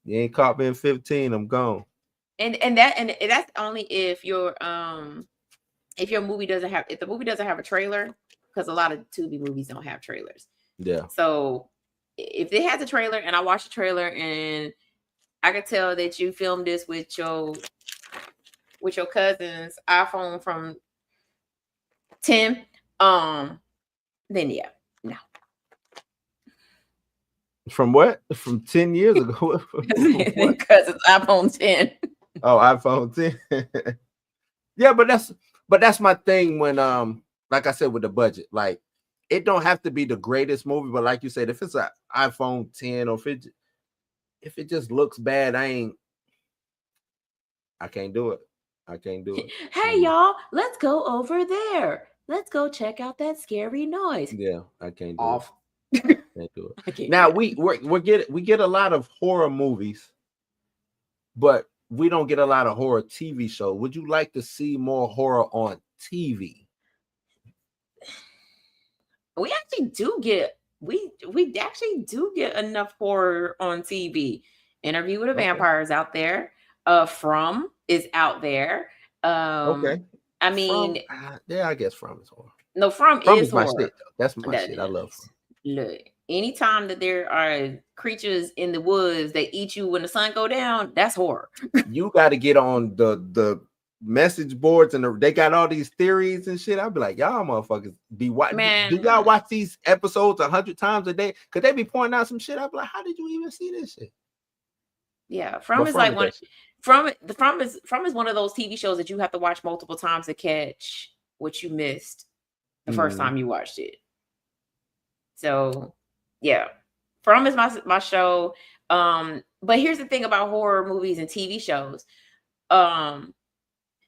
You ain't caught me in 15, I'm gone. And that's only if your movie doesn't have a trailer, because a lot of Tubi movies don't have trailers. Yeah. So if it has a trailer and I watch the trailer and I could tell that you filmed this with your cousin's iPhone from 10, then yeah, no. From what? From 10 years ago? Because it's iPhone 10. Oh, iPhone 10. Yeah, but that's my thing when like I said with the budget, like it don't have to be the greatest movie, but like you said, if it's an iPhone 10 or if it just looks bad, I can't do it. I can't do it. Hey y'all, let's go over there. Let's go check out that scary noise. Yeah, I can't do Off. it. Can't do it. Now we get a lot of horror movies, but we don't get a lot of horror TV shows. Would you like to see more horror on TV? We actually do get enough horror on TV. Interview with the Vampire is out there. From is out there. Okay. I mean, yeah, I guess From is horror. No, From is horror. My shit, though. That's my shit. I love From. Look, anytime that there are creatures in the woods that eat you when the sun go down, that's horror. You got to get on the message boards and they got all these theories and shit. I'll be like, y'all motherfuckers be watching. Do y'all watch these episodes 100 times a day? Could they be pointing out some shit? I'll be like, how did you even see this shit? Yeah, From is like one. From is one of those TV shows that you have to watch multiple times to catch what you missed the first time you watched it. So yeah, From is my show. But here's the thing about horror movies and TV shows.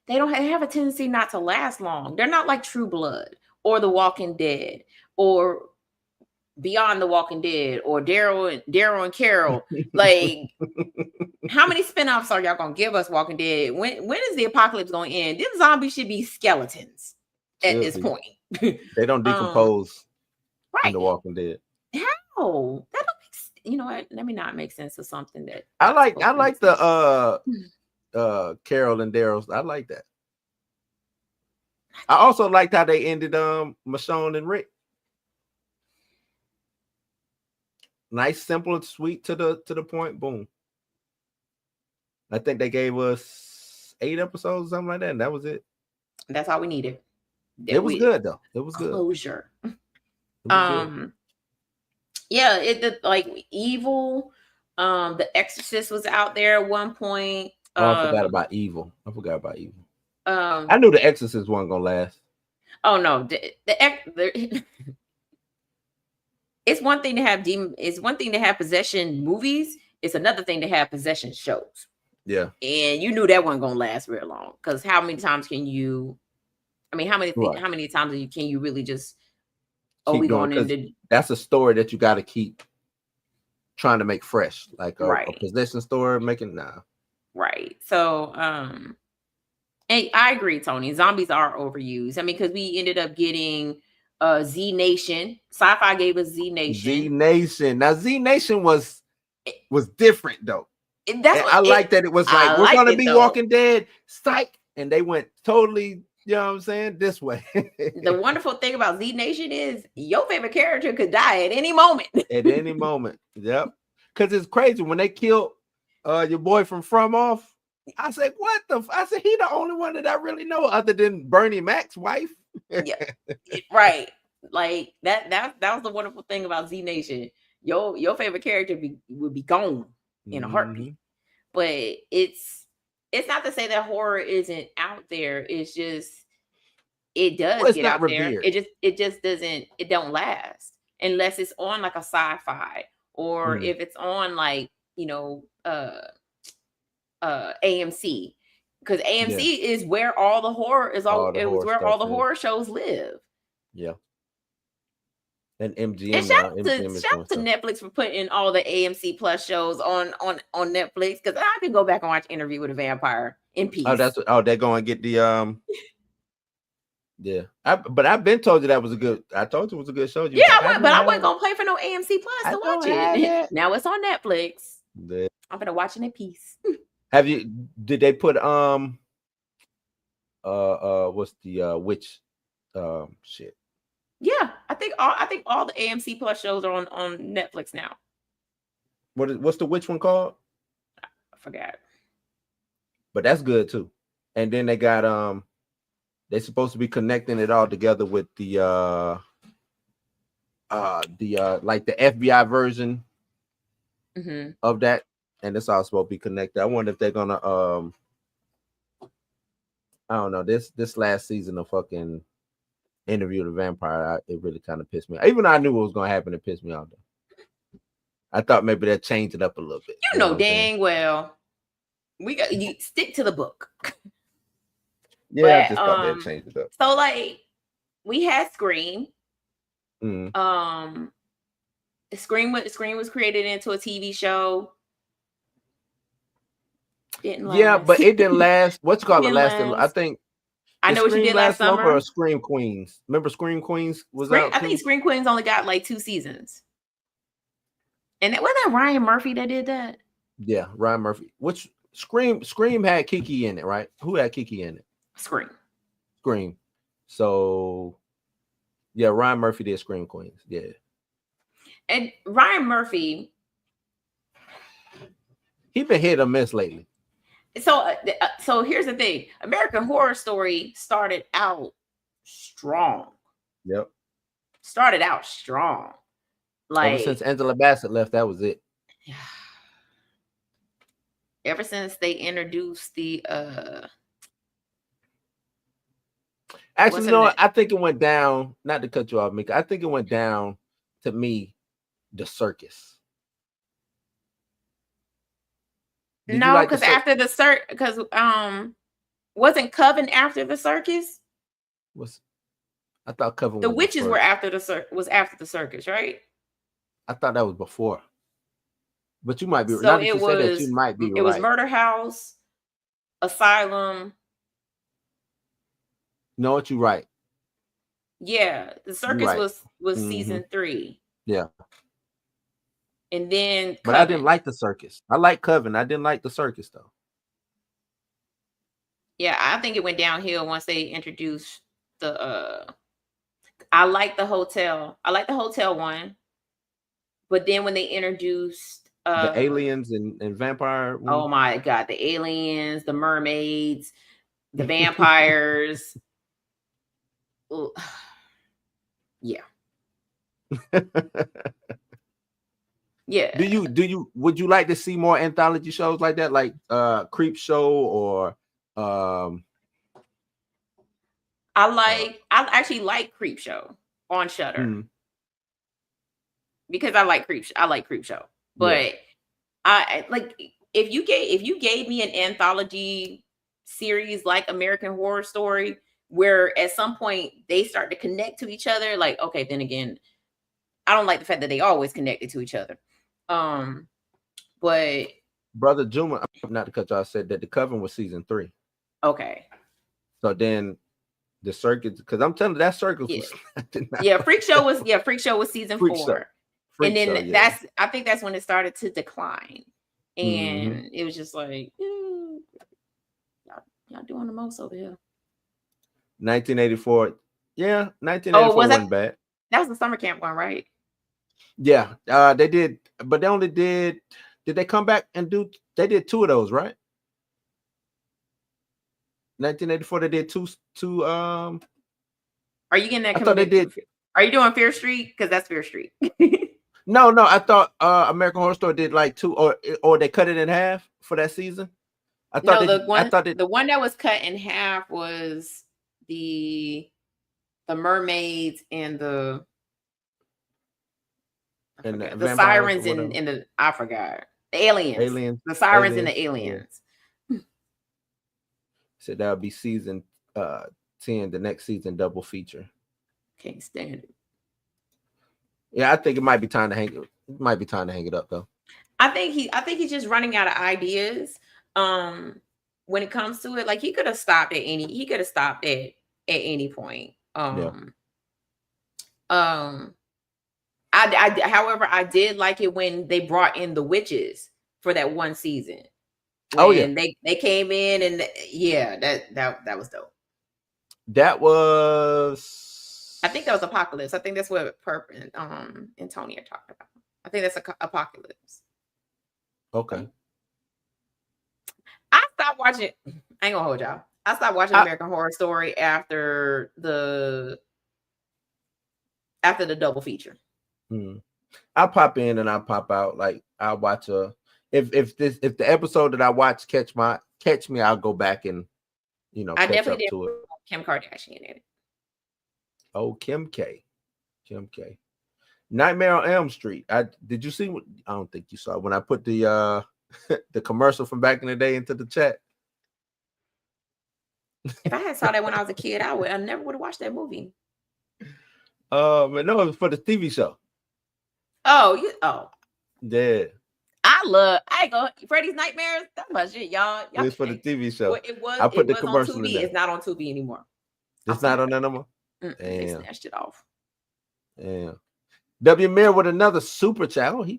They have a tendency not to last long. They're not like True Blood or The Walking Dead or Beyond the Walking Dead or Daryl and Carol. Like, how many spinoffs are y'all gonna give us Walking Dead? When is the apocalypse gonna end? Them zombies should be skeletons at this point. They don't decompose in The Walking Dead. How? That don't make, you know what? Let me not make sense of something that I like the Carol and Daryl's. I like that. I also liked how they ended Michonne and Rick. Nice, simple, and sweet to the point. Boom. I think they gave us 8 episodes, something like that, and that was it. That's all we needed. It was good though. It was good. Closure. Good. Yeah, it like Evil. The Exorcist was out there at one point. I forgot about Evil. I knew The Exorcist wasn't gonna last. Oh no, it's one thing to have it's one thing to have possession movies. It's another thing to have possession shows. Yeah, and you knew that wasn't gonna last real long, because how many times can you? I mean, how many times can you really just? Keep we going into? That's a story that you got to keep trying to make fresh, like a possession story making Right. So, and I agree, Tony. Zombies are overused. I mean, because we ended up getting Z Nation. Sci-Fi gave us Z Nation. Z Nation. Now Z Nation was different though. That's I like that it was like, I we're liked gonna it, be though. Walking Dead, psych, and they went totally, you know what I'm saying, this way. The wonderful thing about Z Nation is your favorite character could die at any moment. At any moment. Yep. Because it's crazy when they killed your boy from off. I said, what the? I said, he the only one that I really know other than Bernie Mac's wife. Yeah, right. Like that was the wonderful thing about Z Nation. Your favorite character would be gone in a heartbeat. But it's not to say that horror isn't out there. It's just it does Well, it's get not out revered. there. It just doesn't, it don't last unless it's on like a sci-fi, or if it's on like, you know, AMC. Because AMC is where all the horror is, it was where all the horror shows live. Yeah. And MGM And now. shout out to Netflix for putting all the AMC Plus shows on Netflix, because I can go back and watch Interview with a Vampire in peace. They're going to get the yeah. But I've been told you that was a good. I told you it was a good show. I wasn't gonna pay for no AMC Plus to watch it. Now it's on Netflix. Yeah. I'm gonna watch it in peace. Did they put what's the witch shit? Yeah, I think all the AMC Plus shows are on Netflix now. What's the witch one called? I forgot. But that's good too. And then they got they're supposed to be connecting it all together with the like the FBI version of that, and it's all supposed to be connected. I wonder if they're gonna I don't know, this last season of fucking Interview with the Vampire, it really kind of pissed me off. Even though I knew what was gonna happen, it pissed me off though. I thought maybe they'd change it up a little bit. You know dang well you stick to the book. Yeah, but, I just thought they'd change it up. So like we had Scream. Scream was created into a TV show. Didn't last. Yeah, but it didn't last. What's it called? It lasted. I think. I know what you did last summer. Or Scream Queens. Remember Scream Queens was out. I think Scream Queens only got like 2 seasons. And wasn't that Ryan Murphy that did that? Yeah, Ryan Murphy. Which Scream had Kiki in it, right? Who had Kiki in it? Scream. So yeah, Ryan Murphy did Scream Queens. Yeah. And Ryan Murphy, he been hit or miss lately. So here's the thing. American Horror Story started out strong. Yep. Started out strong. Like ever since Angela Bassett left, that was it. Ever since they introduced the actually, no, I think it went down, not to cut you off, Mika. I think it went down to me, the circus. No, because after the circus, because wasn't Coven after the circus? I thought Coven. The witches were after the circus, right? I thought that was before. But you might be. So not that you said that, you might be. It was Murder House, Asylum. No, what you right. Yeah, the circus was season 3. Yeah. And then but I didn't like the circus. I like Coven. I didn't like the circus though. Yeah, I think it went downhill once they introduced the I like the hotel. I like the hotel one. But then when they introduced the aliens and vampire. Oh my god, the aliens, the mermaids, the vampires. Yeah. Yeah. Would you like to see more anthology shows like that, like Creep Show or I actually like Creep Show on Shudder. Because I like Creep Show. But I like if you gave me an anthology series like American Horror Story, where at some point they start to connect to each other, like, okay, then again, I don't like the fact that they always connected to each other. But Brother Juma, not to cut you off, said that the Coven was season 3. Okay. So then the circus, because I'm telling you that circus was Freak Show was season 4. And then Show, I think that's when it started to decline. and it was just like, y'all doing the most over here. 1984. Yeah, 1984 wasn't bad. That was the summer camp one, right? Yeah, they did, but they only did they come back and they did 2 of those, right? 1984, they did two. Are you getting that? I thought they did. Are you doing Fear Street? Because that's Fear Street. No, I thought American Horror Story did like 2, or they cut it in half for that season. I thought the one that was cut in half was the mermaids and the sirens and the I forgot the aliens. The sirens and the aliens. Yeah. So that would be season 10, the next season double feature. Can't stand it. Yeah, I think it might be time to hang it. It might be time to hang it up though. I think he's just running out of ideas. When it comes to it, like he could have stopped at any point. However, I did like it when they brought in the witches for that one season. They came in and that was dope. That was, I think that was Apocalypse. I think that's what Perp and Tony are talking about. I think that's Apocalypse. Okay. I stopped watching. I ain't gonna hold y'all. I stopped watching American Horror Story after the double feature. I'll pop in and I'll pop out. Like I'll watch if the episode that I watch catch me, I'll go back and I definitely did Kim Kardashian in it. Oh, Kim K. Nightmare on Elm Street. Did you see what? I don't think you saw when I put the the commercial from back in the day into the chat. If I had saw that when I was a kid, I never would have watched that movie. But no, it was for the TV show. Yeah. I ain't gonna Freddy's Nightmares. That's my shit, y'all. It was for the TV show. Well, it was. I put the was commercial on Tubi. in there. It's not on Tubi anymore. It's not on that no more. They snatched it off. Yeah. W. Mir with another super chat. Oh, he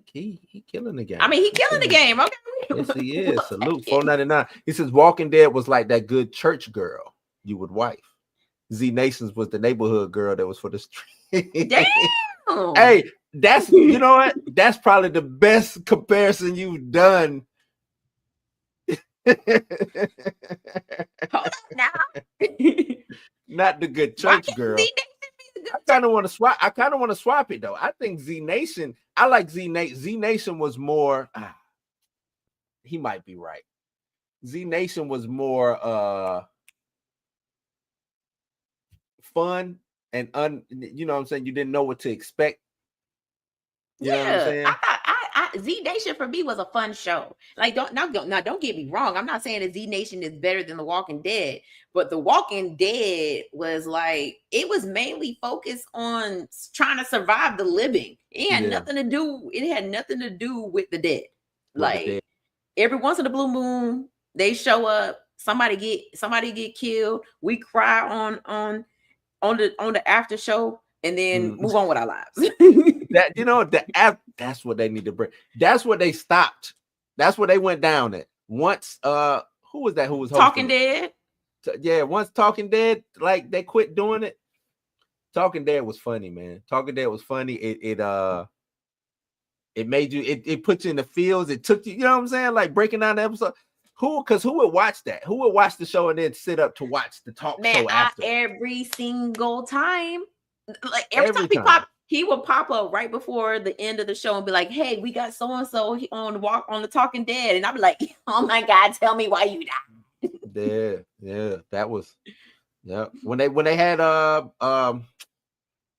killing the game. I mean, he killing the game. Okay. Yes, he is. Salute. $4.99. He says Walking Dead was like that good church girl you would wife. Z Nations was the neighborhood girl that was for the street. Damn. Hey, that's you know what? That's probably the best comparison you've done. Hold on now. Not the good church girl. I kind of want to swap it though. I think Z Nation. I like Z Nation. Z Nation was more. He might be right. Z Nation was more fun and you know what I'm saying? You didn't know what to expect. You know what I'm saying? Z Nation for me was a fun show. Like don't get me wrong. I'm not saying that Z Nation is better than The Walking Dead, but The Walking Dead was like it was mainly focused on trying to survive the living. It had nothing to do. It had nothing to do with the dead. Every once in a blue moon, they show up. Somebody get killed. We cry on the after show, and then move on with our lives. That's what they need to bring. That's what they stopped. That's what they went down at. Once who was that? Who was Talking Dead? Yeah, once Talking Dead, like they quit doing it. Talking Dead was funny, man. Talking Dead was funny. It made you. It put you in the fields. It took you. You know what I'm saying? Like breaking down the episode. Who would watch that? Who would watch the show and then sit up to watch the talk show after? Every single time. Like every time he would pop up right before the end of the show and be like, "Hey, we got so and so on the Talking Dead," and I'd be like, "Oh my God, tell me why you died." Yeah, that was when they had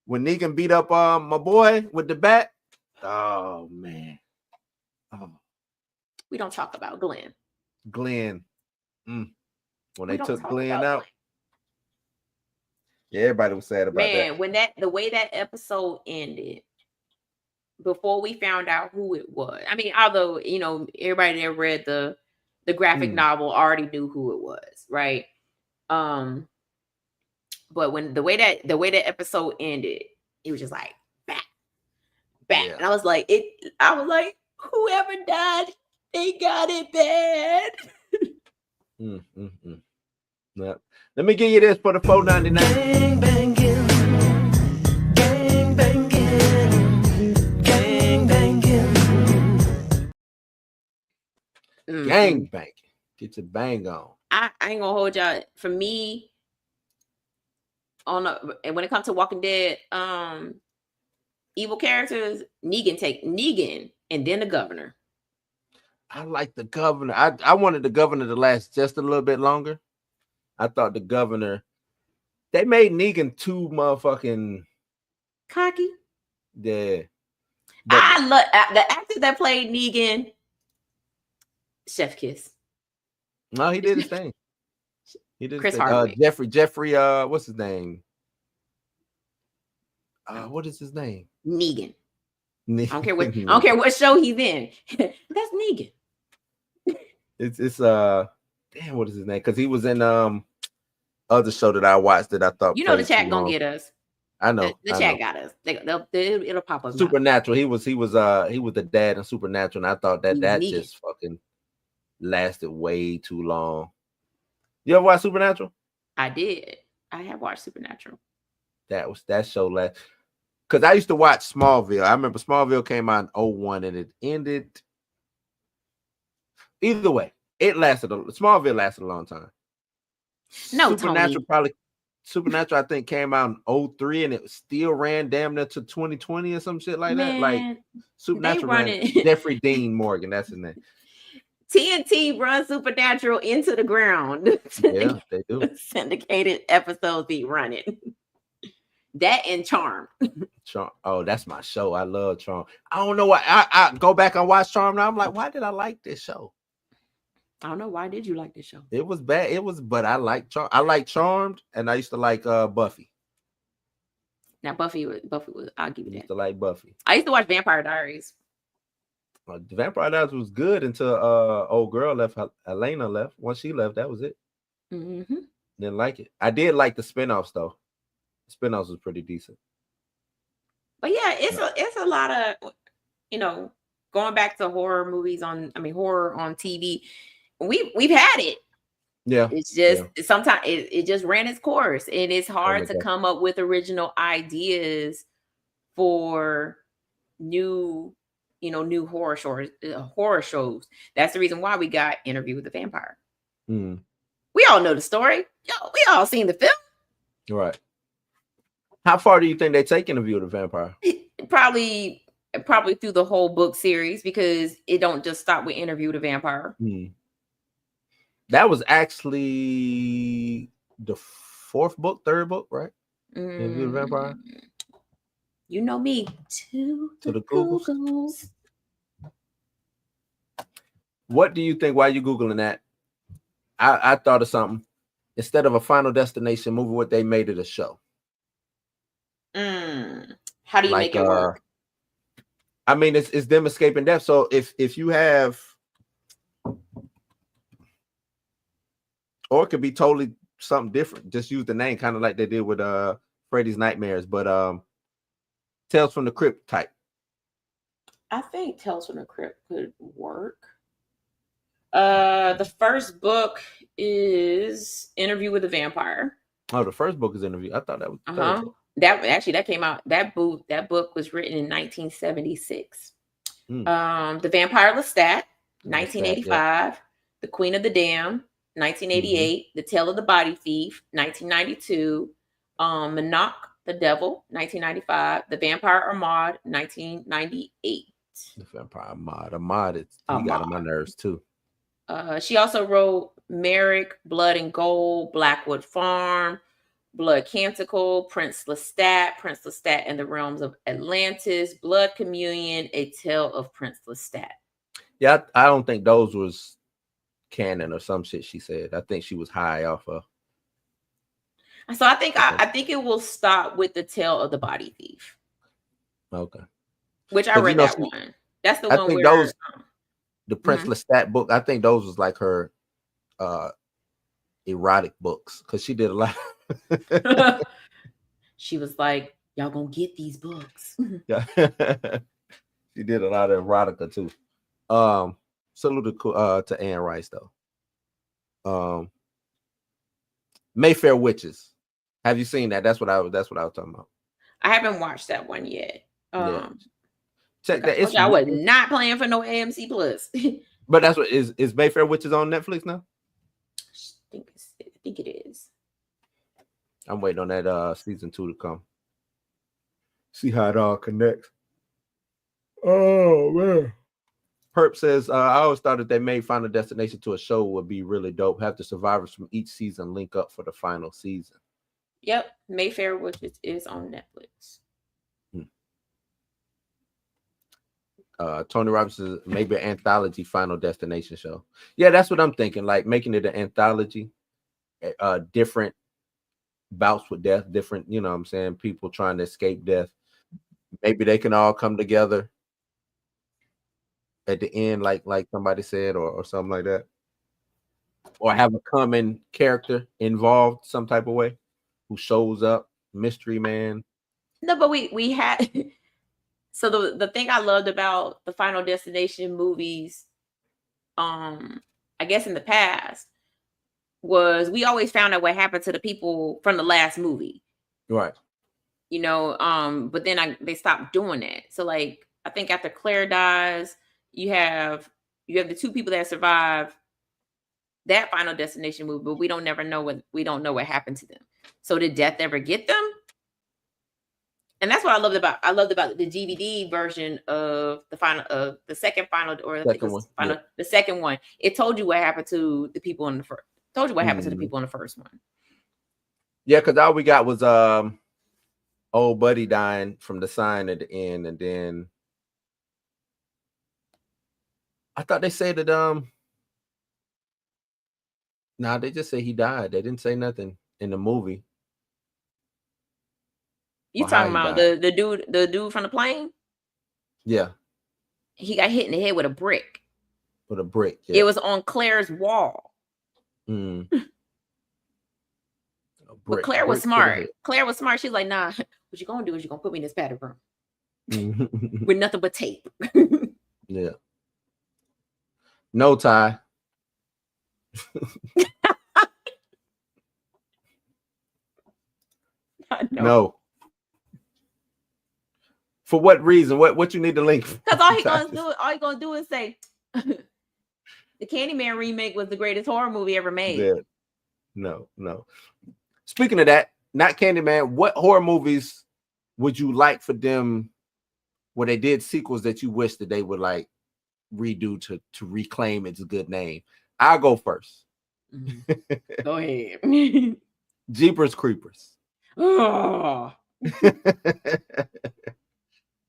when Negan beat up my boy with the bat. Oh man, we don't talk about Glenn. When they took Glenn out. Yeah, everybody was sad about that. When the way that episode ended, before we found out who it was. I mean, although everybody that read the graphic novel already knew who it was, right? But when the way that episode ended, it was just like back, and I was like, whoever died They got it bad. Yep. Let me give you this for the $4.99. Gang banging, gang banging, gang banging. Gang banging. Get your bang on. I ain't gonna hold y'all. For me, and when it comes to Walking Dead, evil characters, Negan, and then the governor. I like the governor. I wanted the governor to last just a little bit longer. I thought the governor, they made Negan too motherfucking Cocky. yeah. I love the actor that played Negan. Chef kiss. No, he did his thing. He did Chris his thing. Hardwick. Jeffrey, what's his name? What is his name? Negan. I don't care what show he's in. That's Negan. It's damn, what is his name? Because he was in other show that I watched that I thought the chat gonna get us. I know the chat got us. It'll pop up. Supernatural. He was the dad in Supernatural, and I thought that Negan. just fucking lasted way too long. You ever watch Supernatural? I did. I have watched Supernatural. That show last. Because I used to watch Smallville. I remember Smallville came out in 2001 and it ended. Either way, Smallville lasted a long time. No, Supernatural Tony. Supernatural, I think, came out in 2003 and it still ran damn near to 2020 or some shit like that. Like Supernatural ran Jeffrey Dean Morgan, that's his name. TNT runs Supernatural into the ground. Yeah, they do. Syndicated episodes be running. That and Charm. Charm. Oh, that's my show. I love Charm. I don't know why. I go back and watch Charm now. I'm like, why did I like this show? I don't know. Why did you like this show? It was bad. But I like Charm. I like Charmed, and I used to like Buffy. Now Buffy was. I'll give you that. I used to like Buffy. I used to watch Vampire Diaries. The Vampire Diaries was good until old girl left. Elena left. Once she left, that was it. Mm-hmm. Didn't like it. I did like the spinoffs though. The spinoffs was pretty decent. But yeah, it's a lot of going back to horror movies horror on TV. We've had it. Yeah. It's just sometimes it just ran its course, and it's hard to come up with original ideas for new horror shows. That's the reason why we got Interview with the Vampire. Mm. We all know the story. We all seen the film. Right. How far do you think they take Interview with the Vampire? Probably through the whole book series, because it don't just stop with Interview with the Vampire. Mm. That was actually the third book, right? Interview with the Vampire. You know me. To the Googles. What do you think while you Googling that? I thought of something. Instead of a Final Destination movie, what they made it a show. How do you make it work? I mean, it's them escaping death. So if you have, or it could be totally something different. Just use the name, kind of like they did with Freddy's Nightmares, but Tales from the Crypt type. I think Tales from the Crypt could work. The first book is Interview with the Vampire. Oh, the first book is Interview. I thought that was that came out. That book was written in 1976. The Vampire Lestat, 1985. Yeah. The Queen of the Damned, 1988. The Tale of the Body Thief, 1992. Monarch the Devil, 1995. The Vampire Armad, 1998. The Vampire Armad. He got on my nerves too. She also wrote Merrick, Blood and Gold, Blackwood Farm, Blood Canticle, Prince Lestat and the Realms of Atlantis, Blood Communion, A Tale of Prince Lestat. Yeah, I don't think those was canon or some shit she said. I think she was high off of. So I think it will stop with the Tale of the Body Thief. Okay. Which I read that one. That's the one where the Prince Lestat book, I think those was like her erotic books, because she did a lot. She was like, y'all gonna get these books. Yeah. She did a lot of erotica too. Salute to Anne Rice though. Mayfair Witches. Have you seen that? That's what I was talking about. I haven't watched that one yet. Yeah. Check that. I was not playing for no AMC Plus. But that's what is Mayfair Witches on Netflix now? I think it is. I'm waiting on that season 2 to come. See how it all connects. Oh man. Perp says, I always thought that they made Final Destination to a show would be really dope. Have the survivors from each season link up for the final season. Yep. Mayfair Witches is on Netflix. Tony Robbins says maybe an anthology Final Destination show. Yeah, that's what I'm thinking. Like making it an anthology, different bouts with death, different, you know what I'm saying, people trying to escape death. Maybe they can all come together at the end, like somebody said, or something like that, or have a common character involved some type of way who shows up, mystery man. No, but we had so the thing I loved about the Final Destination movies, I guess in the past, was we always found out what happened to the people from the last movie, Right. you know. But then they stopped doing that. So like I think after Claire dies, you have the 2 people that survive that Final Destination movie, but we don't know what happened to them. So did death ever get them? And that's what I loved about the DVD version of the second final, or the second one. It told you what happened to the people in the first. Told you what happened to the people in the first one. Yeah, because all we got was old buddy dying from the sign at the end, and then I thought they said that nah, they just say he died. They didn't say nothing in the movie. You talking about the dude from the plane? Yeah. He got hit in the head with a brick. With a brick. Yeah. It was on Claire's wall. But Claire was smart. Claire was smart. She's like, nah, what you gonna do is you're gonna put me in this padded room with nothing but tape. Yeah. No, Ty. No. For what reason? What you need to link? Because all he gonna do is say the Candyman remake was the greatest horror movie ever made. Yeah. No. Speaking of that, not Candyman, what horror movies would you like for them where they did sequels that you wish that they would like redo to reclaim its good name? I'll go first. Go ahead. Jeepers Creepers. Oh.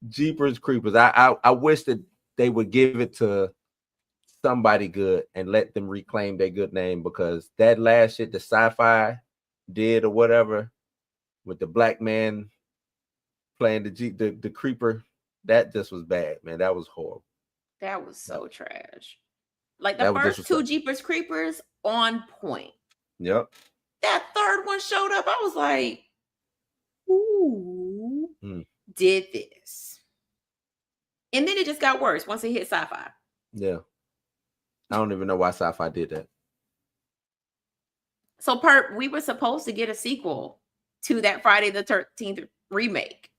Jeepers Creepers. I wish that they would give it to somebody good and let them reclaim their good name, because that last shit the sci-fi did or whatever with the black man playing the creeper, that just was bad, man. That was horrible. That was so trash. Like the first 2 Jeepers Creepers on point. Yep. That third one showed up. I was like, ooh, did this. And then it just got worse once it hit sci-fi. Yeah. I don't even know why sci-fi did that. So we were supposed to get a sequel to that Friday the 13th remake.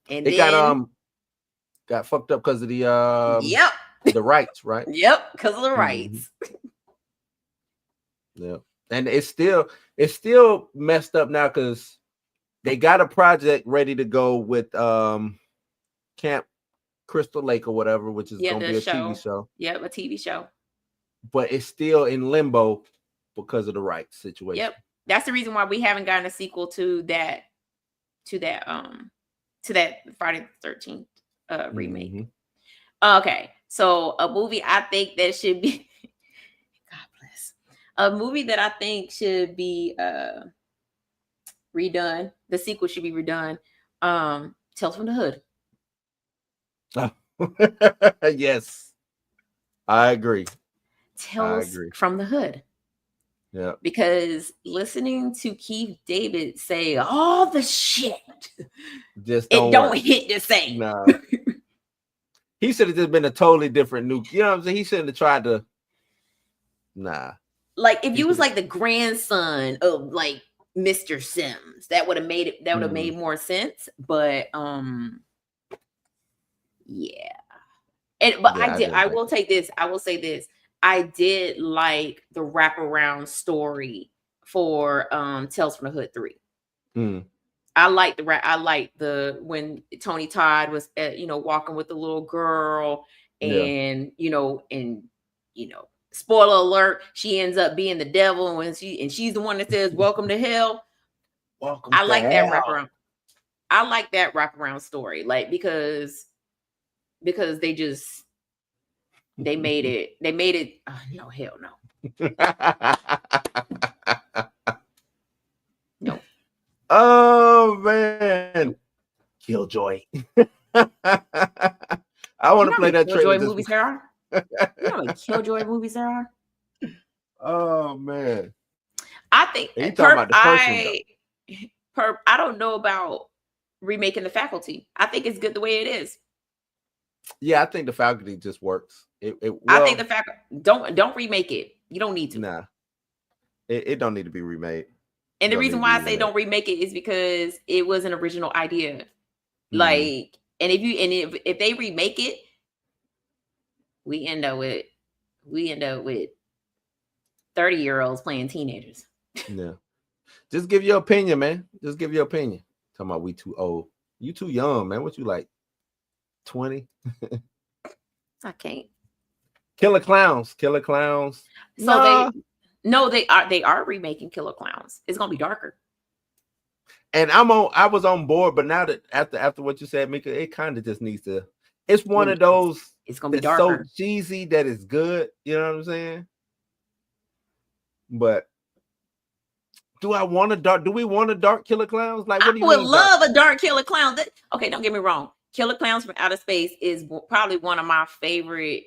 And it then got fucked up because of the the rights, right? Yep, because of the rights. Yeah. And it's still messed up now because they got a project ready to go with Camp Crystal Lake or whatever, which is gonna be a TV show. Yep, a TV show. But it's still in limbo because of the rights situation. Yep. That's the reason why we haven't gotten a sequel to that Friday the 13th remake. Okay. So a movie I think that should be God bless. A movie that I think should be redone. The sequel should be redone. Tales from the Hood. Yes. I agree. Tales from the Hood. Yeah. Because listening to Keith David say all the shit just don't hit the same. No. He should have just been a totally different new. You know what I'm saying? He shouldn't have tried to. Nah. Like if you was like the grandson of like Mr. Sims, that would have made it. That would have made more sense. But yeah. But Yeah, I will take this. I will say this. I did like the wraparound story for Tales from the Hood 3. I like the when Tony Todd was walking with the little girl and spoiler alert, she ends up being the devil and she's the one that says welcome to hell. Welcome I to like hell. that wraparound. I like that wraparound story, like because they made it no, hell no. No. Oh man. Killjoy. I want to play that trailer. Killjoy movies there are. You know how many Killjoy movies there are? Oh man. I think you talking about the first one, I don't know about remaking The Faculty. I think it's good the way it is. Yeah, I think The Faculty just works. I think The Faculty don't remake it. You don't need to. Nah. It don't need to be remade. And the reason why I say don't remake it is because it was an original idea. Like, and if they remake it, we end up with 30-year-olds playing teenagers. Yeah. Just give your opinion, man. Just give your opinion. Talking about we too old. You too young, man. What you like? 20? I can't. Killer Clowns. So they are remaking Killer Clowns. It's gonna be darker. And I was on board, but now that after what you said, Mika, it kind of just needs to. It's one of those. It's gonna be darker. So cheesy that it's good. You know what I'm saying? But do we want a dark Killer Clowns? Like, what do you I would mean love a dark Killer Clown. Okay, don't get me wrong. Killer Clowns from Outer Space is probably one of my favorite,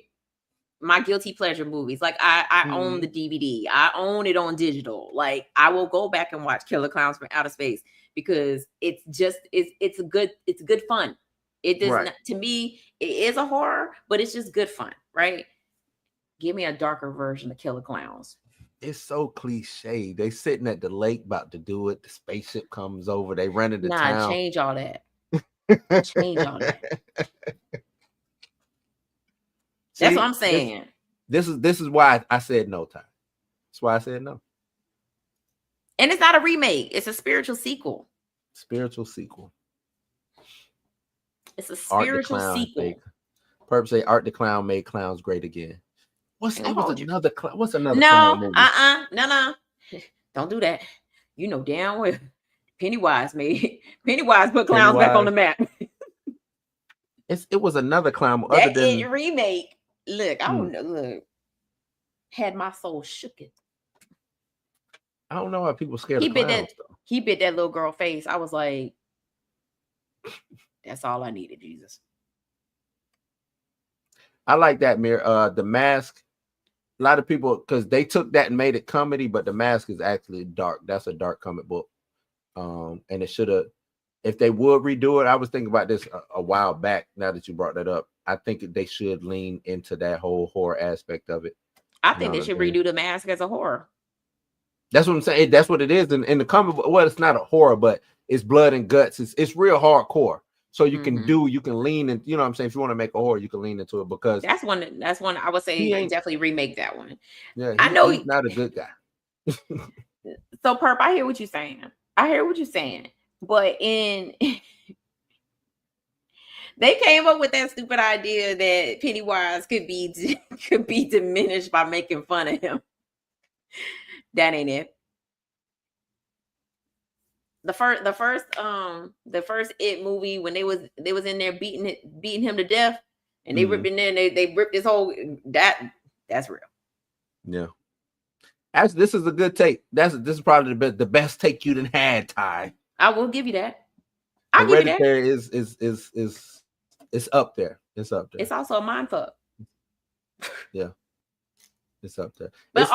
my guilty pleasure movies. Like I own the DVD. I own it on digital. Like I will go back and watch Killer Clowns from Outer Space because it's good fun. It does not, to me, it is a horror, but it's just good fun, right? Give me a darker version of Killer Clowns. It's so cliche. They sitting at the lake about to do it. The spaceship comes over. They run into town. Change all that. Change all that. That's what I'm saying. This is why I said no, Ty. That's why I said no. And it's not a remake. It's a spiritual sequel. It's a spiritual sequel. Perp say Art the Clown made clowns great again. What's another clown movie? No. Don't do that. You know damn well Pennywise put clowns back on the map. It was another clown other than remake. Look, I don't know. Look, had my soul shooken. I don't know why people scared of clowns. He bit that little girl face. I was like, that's all I needed, Jesus. I like that, Mir. The Mask. A lot of people, because they took that and made it comedy, but The Mask is actually dark. That's a dark comic book. And it should have, if they would redo it, I was thinking about this a while back. Now that you brought that up, I think they should lean into that whole horror aspect of it. I think they should redo The Mask as a horror. That's what I'm saying. That's what it is in the comic book. Well, it's not a horror, but it's blood and guts. It's real hardcore. So you can lean in, you know what I'm saying? If you want to make a horror, you can lean into it because that's one I would say definitely remake that one. Yeah, I know he's not a good guy. So Perp, I hear what you're saying. But they came up with that stupid idea that Pennywise could be diminished by making fun of him. That ain't it. The first It movie, when they was in there beating him to death, and they ripped in there and they ripped his whole that's real. Yeah. Actually, this is a good take. This is probably the best take you done had, Ty. I will give you that. I'll give you that. Hereditary is up there. It's up there. It's also a mind fuck. Yeah. It's up there. But it's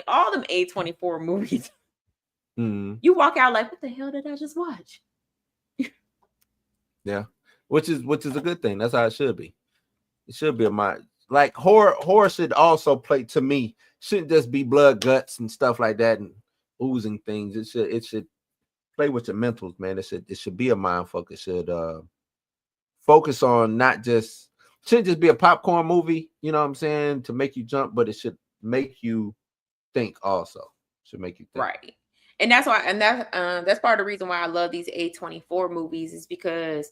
all them A24 movies. You walk out like, what the hell did I just watch? Yeah, which is a good thing. That's how it should be. It should be a mind. Like horror should also play to me. Shouldn't just be blood, guts, and stuff like that, and oozing things. It should play with your mentals, man. It should be a mind fuck. It should focus on not just shouldn't just be a popcorn movie. You know what I'm saying, to make you jump, but it should make you think also. Should make you think. Right. And that's why, and that's part of the reason why I love these A24 movies is because,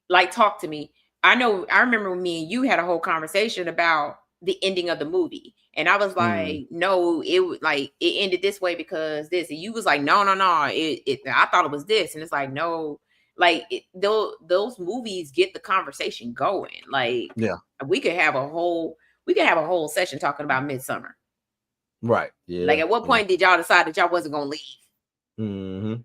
like, Talk to Me. I remember when me and you had a whole conversation about the ending of the movie, and I was like, no, it ended this way because this, and you was like, no, I thought it was this, and it's like, no, like those movies get the conversation going. Like, yeah, we could have a whole session talking about Midsummer. Right. Yeah. Like, at what point did y'all decide that y'all wasn't gonna leave?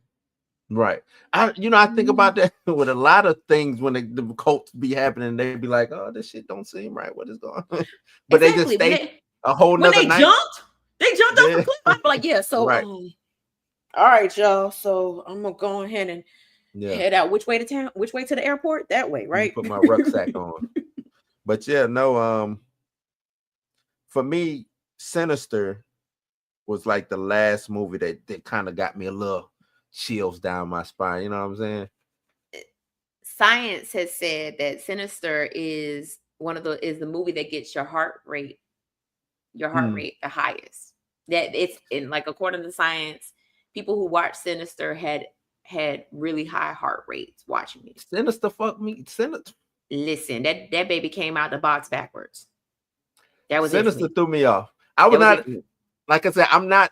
Right. I think about that with a lot of things when the cults be happening. They be like, "Oh, this shit don't seem right. What is going on?" But exactly. They just stay a whole nother night. They jumped off the cliff. I'm like, yeah. So, right. All right, y'all. So I'm gonna go ahead and head out. Which way to town? Which way to the airport? That way, right? Put my rucksack on. But yeah, no. For me, Sinister was like the last movie that kind of got me a little chills down my spine. You know what I'm saying? Science has said that Sinister is the movie that gets your heart rate the highest. That it's in, like, according to science, people who watch Sinister had really high heart rates watching it. Sinister, fuck me. Sinister. Listen, that baby came out the box backwards. That was Sinister threw me off. I was not. Like I said, I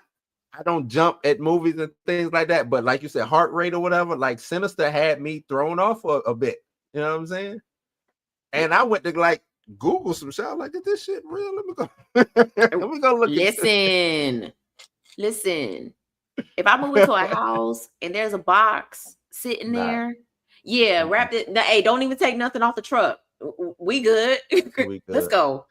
don't jump at movies and things like that, but like you said, heart rate or whatever, like Sinister had me thrown off a bit. You know what I'm saying? And I went to like Google some shit. I was like, is this shit real? Let me go. Let me go look. Listen. If I move into a house and there's a box sitting there, wrap it. Hey, don't even take nothing off the truck. We good. Let's go.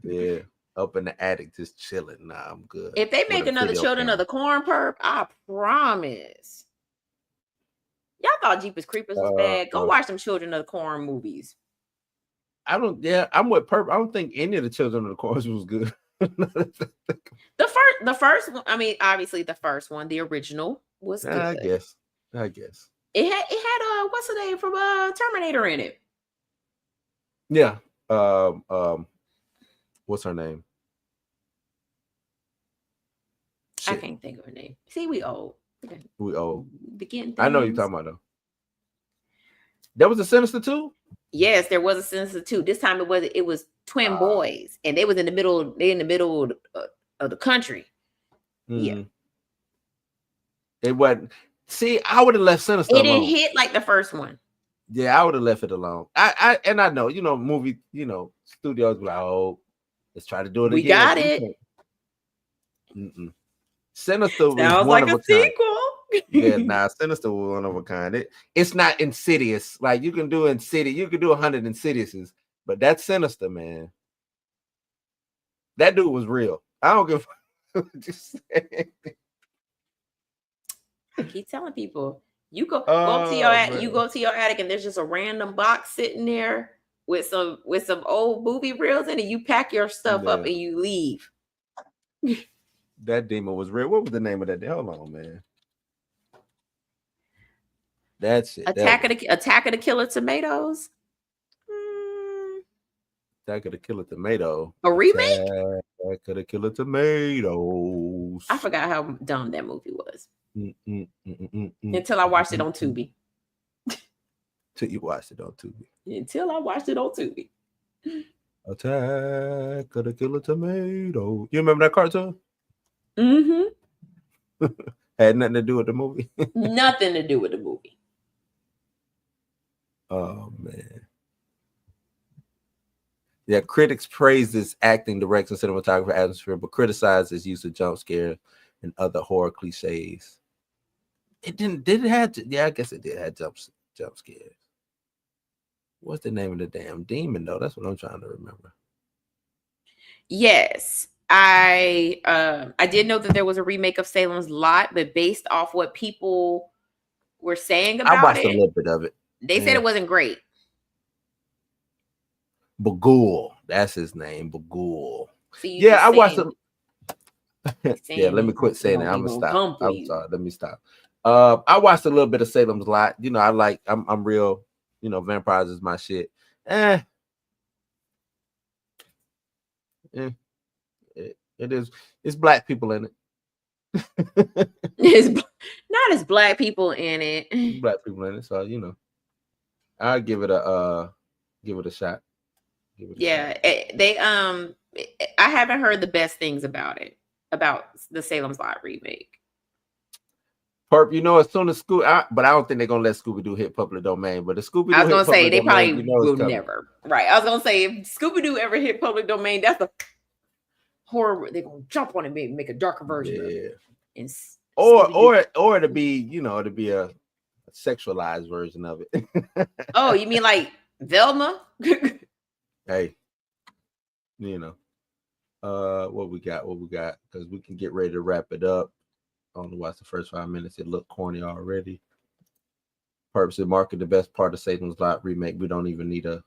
Yeah. Up in the attic, just chilling. Nah, I'm good. If they make another Children of the Corn perp, I promise. Y'all thought Jeepers Creepers was bad. Go watch some Children of the Corn movies. I'm with perp. I don't think any of the Children of the Corn was good. The first one. I mean, obviously the first one, the original, was good. I guess it had what's the name from Terminator in it? Yeah. What's her name? Shit. I can't think of her name. See, we old. We old. Begin. I know you're talking about though. There was a Sinister 2? Yes, there was a Sinister 2. This time it was twin boys, and they was in the middle. They in the middle of the country. Yeah. It wasn't. See, I would have left Sinister alone. It didn't hit like the first one. Yeah, I would have left it alone. I know, movie, studios be like, oh, let's try to do it again. We got it. Sinister was sounds one like of a sequel. Yeah, Sinister was one of a kind. It's not Insidious. Like, you can do Insidious, you can do 100 Insidiouses, but that's Sinister, man. That dude was real. I don't give a fuck. Just saying. I keep telling people, you go up to your attic, you go to your attic, and there's just a random box sitting there with some old movie reels in it. You pack your stuff up and you leave. That demon was real. What was the name of that? Hold on, man. That's it. Attack of the Killer Tomatoes. Attack of the Killer Tomato. A remake? Attack of the Killer Tomatoes. I forgot how dumb that movie was. Until I watched it on Tubi. Till you watched it on Tubi. Until I watched it on Tubi. Attack of the Killer Tomato. You remember that cartoon? Had nothing to do with the movie. Nothing to do with the movie. Oh man. Yeah, critics praise this acting, direction, cinematography, atmosphere, but criticize its use of jump scares and other horror cliches. It did it have to? Yeah, I guess it did have jump scares. What's the name of the damn demon though? That's what I'm trying to remember. Yes, I did know that there was a remake of Salem's Lot, but based off what people were saying about it, I watched a little bit of it. They said it wasn't great. Bagul. That's his name, Bagul. See, you Yeah, just I watched saying, it. Yeah, saying let me quit saying it. they I'm gonna gonna stop. come for I'm you. sorry. Let me stop. I watched a little bit of Salem's Lot. You know, I'm real. You know, vampires is my shit. Eh, eh it is. It's black people in it. It's not as black people in it. Black people in it. So you know, I'll give it a shot. Give it a Yeah, shot. I haven't heard the best things about it, about the Salem's Lot remake. Perp, you know, as soon as but I don't think they're gonna let Scooby Doo hit public domain. But if Scooby I Doo was hit gonna say public they domain, probably you know it's will coming. never. Right. I was gonna say if Scooby Doo ever hit public domain, that's a horror. They're gonna jump on it, and make a darker version of it. And Or to be, you know, to be a sexualized version of it. Oh, you mean like Velma? Hey, you know, what we got, because we can get ready to wrap it up. I don't know why it's the first 5 minutes. It looked corny already. Purpose and market the best part of Satan's Lot remake. We don't even need a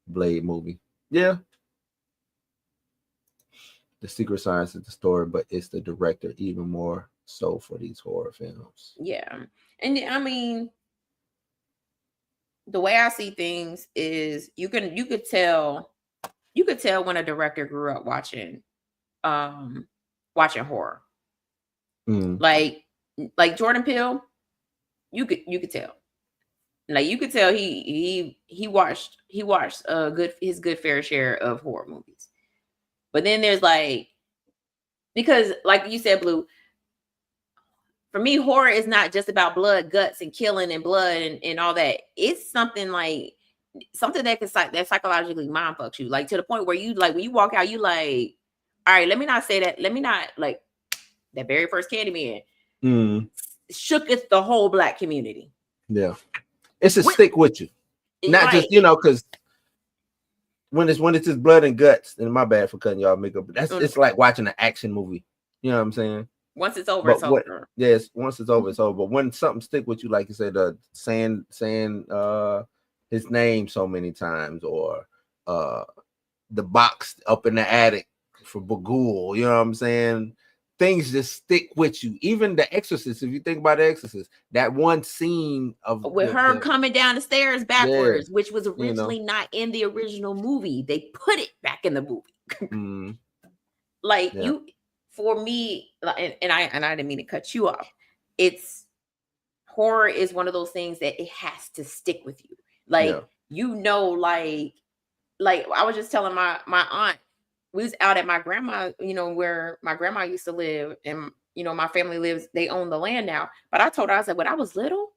Blade movie. Yeah. The secret science is the story, but it's the director even more so for these horror films. Yeah. And I mean, the way I see things is you could tell when a director grew up watching horror. Like Jordan Peele, you could tell. Like you could tell he watched his good fair share of horror movies. But then there's like, because like you said, Blue, for me, horror is not just about blood, guts, and killing and blood and all that. It's something like something that psychologically mind fucks you, like to the point where you like when you walk out, you like, all right, let me not say that. Let me not like that very first Candyman shooketh the whole black community. Yeah, it's a stick with you, not right. Just, you know, because when it's just blood and guts, and my bad for cutting y'all makeup, but it's like watching an action movie. You know what I'm saying? Once it's over, it's over. Yes, once it's over, it's over. But when something stick with you, like you said, saying his name so many times, or the box up in the attic for Bagul, you know what I'm saying? Things just stick with you. Even The Exorcist, if you think about The Exorcist, that one scene of with her coming down the stairs backwards, which was originally not in the original movie. They put it back in the movie. Like you. For me, and I didn't mean to cut you off. It's horror is one of those things that it has to stick with you. Like you know, like I was just telling my aunt, we was out at my grandma, you know, where my grandma used to live, and you know, my family lives, they own the land now. But I told her, I said, when I was little,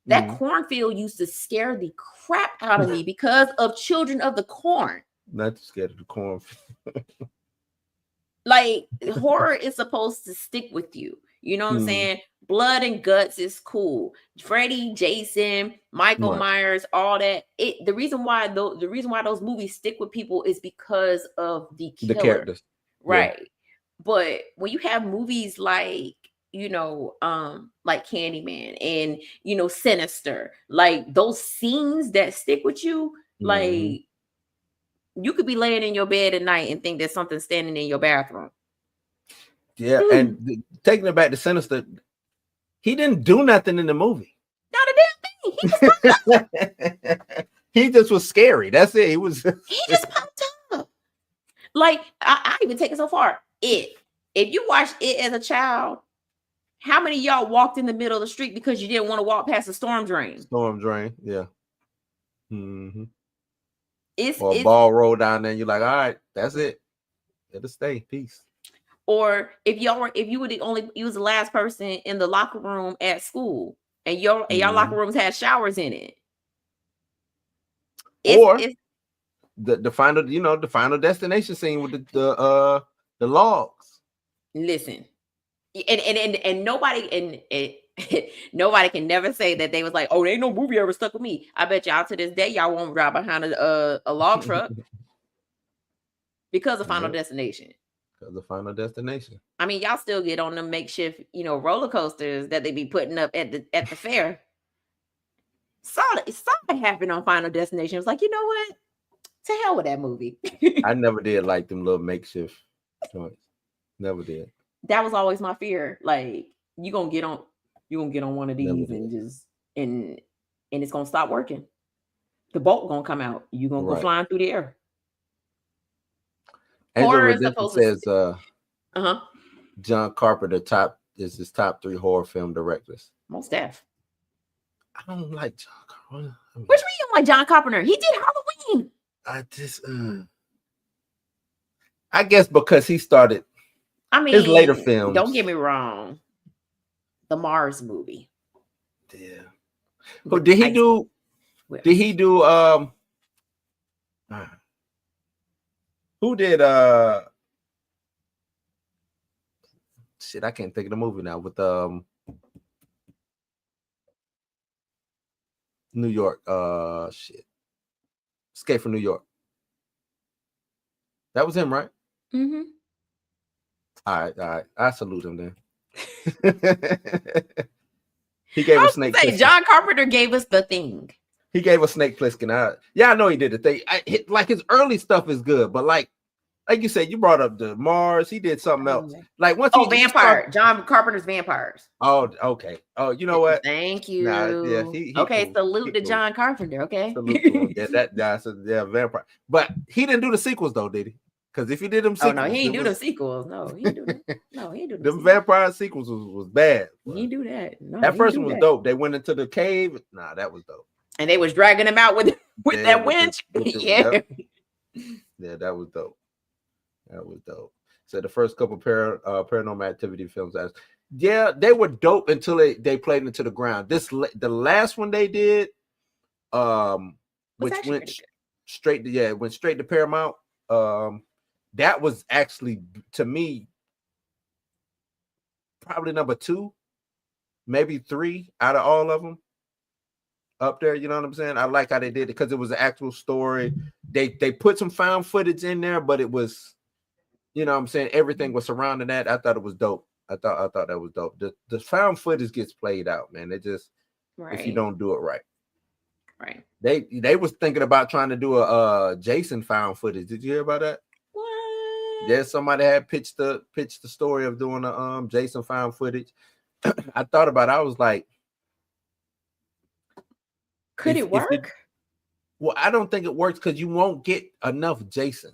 that cornfield used to scare the crap out of me because of Children of the Corn. Not scared of the corn. Like horror is supposed to stick with you. You know what I'm saying? Blood and guts is cool. Freddy, Jason, Michael Myers, all that. The reason why those movies stick with people is because of the killer. The characters. Right. Yeah. But when you have movies like, you know, like Candyman and, you know, Sinister, like those scenes that stick with you, like you could be laying in your bed at night and think there's something standing in your bathroom. Yeah, and taking it back to Sinister, he didn't do nothing in the movie. Not a damn thing. He just popped up. He just was scary. That's it. He just popped up. Like I even take it so far. If you watched it as a child, how many of y'all walked in the middle of the street because you didn't want to walk past a storm drain? Storm drain, yeah. Or a ball roll down there, and you're like, all right, that's it. It'll stay. Peace. Or if you were the last person in the locker room at school, and your locker rooms had showers in it. The final, you know, the Final Destination scene with the logs. Listen, and nobody nobody can never say that they was like, oh, there ain't no movie ever stuck with me. I bet y'all to this day y'all won't drive behind a log truck because of Final Destination. Because of Final Destination. I mean, y'all still get on the makeshift, you know, roller coasters that they be putting up at the fair. Saw it happen on Final Destination. It was like, you know what? To hell with that movie. I never did like them little makeshift joints. Never did. That was always my fear. Like you gonna get on one of Never these did. and just and it's gonna stop working. The bolt gonna come out. You gonna go Right. flying through the air. Angel Horror is Redemption supposed to. says Uh-huh. John Carpenter is his top 3 horror film directors. Most def. I don't like John Carpenter. I mean, Which one you don't like John Carpenter? He did Halloween. I just I guess because he started I mean, his later films. Don't get me wrong. The Mars movie. Yeah. Who did he do? Did he do who did shit, I can't think of the movie now with New York. Shit. Escape from New York. That was him, right? Mm-hmm. All right. I salute him then. He gave us Snake Plissken. John Carpenter gave us The Thing. He gave us Snake Plissken. I know he did the thing. Like his early stuff is good, but like you said, you brought up the Mars. He did something else. Like once Vampire. John Carpenter's Vampires. Oh, okay. Oh, you know what? Thank you. Nah, he okay, cool. salute to John Carpenter. Okay. Salute to him. Yeah, that guy said, yeah, Vampire. But he didn't do the sequels though, did he? Because if he did them sequels, no, he didn't do the sequels. No, he didn't do them. No, he didn't do them Vampire sequels was bad. He didn't do that. No, that first one was dope. They went into the cave. Nah, that was dope. And they was dragging him out with that winch. Yeah, that was dope. That was dope. So the first couple Paranormal Activity films, yeah, they were dope until they played into the ground. The last one they did, which went straight to Paramount. That was actually, to me, probably number 2, maybe 3 out of all of them up there. You know what I'm saying? I like how they did it because it was an actual story. They put some found footage in there, but it was, you know what I'm saying, everything was surrounding that. I thought it was dope. I thought that was dope. The found footage gets played out, man. It just if you don't do it right. Right. They was thinking about trying to do a Jason found footage. Did you hear about that? What? Yeah, somebody had pitched the story of doing a Jason found footage. I thought about it. I was like, could it work? Well, I don't think it works because you won't get enough Jason.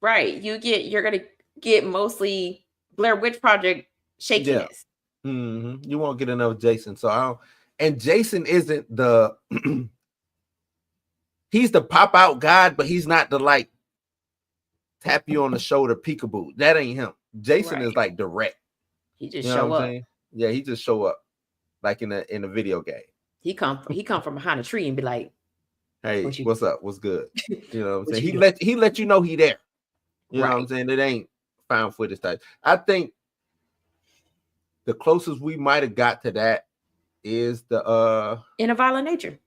Right. You're gonna get mostly Blair Witch Project shakiness. Yeah. Mm-hmm. You won't get enough Jason. So and Jason isn't he's the pop out guy, but he's not the like tap you on the shoulder peekaboo. That ain't him. Jason is like direct. He just show up. Yeah, he just show up like in a video game. He come from behind a tree and be like, "Hey, what's up? What's good?" You know what I'm saying? He let you know he there. You know what I'm saying? It ain't found footage type. I think the closest we might have got to that is the In a Violent Nature.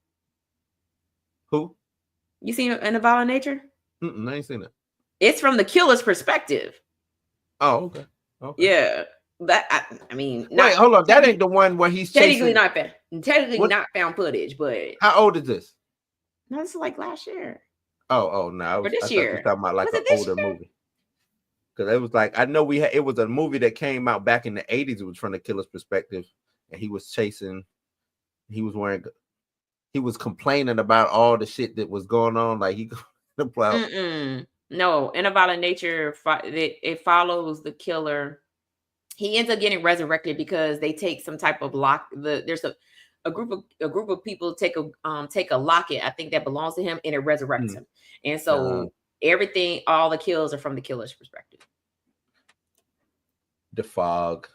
Who? You seen In a Violent Nature? I ain't seen it. It's from the killer's perspective. Oh, okay. Yeah. I mean, wait, hold on. That ain't the one where he's technically not found footage, but how old is this? No, this is like last year. Oh no! I this year. You were talking about like an older movie. Because it was like it was a movie that came out back in the 80s. It was from the killer's perspective, and he was complaining about all the shit that was going on. Like he No, In a Violent Nature, it follows the killer. He ends up getting resurrected because they take some type of there's a group of people take a locket, I think, that belongs to him, and it resurrects him. And so all the kills are from the killer's perspective. The Fog.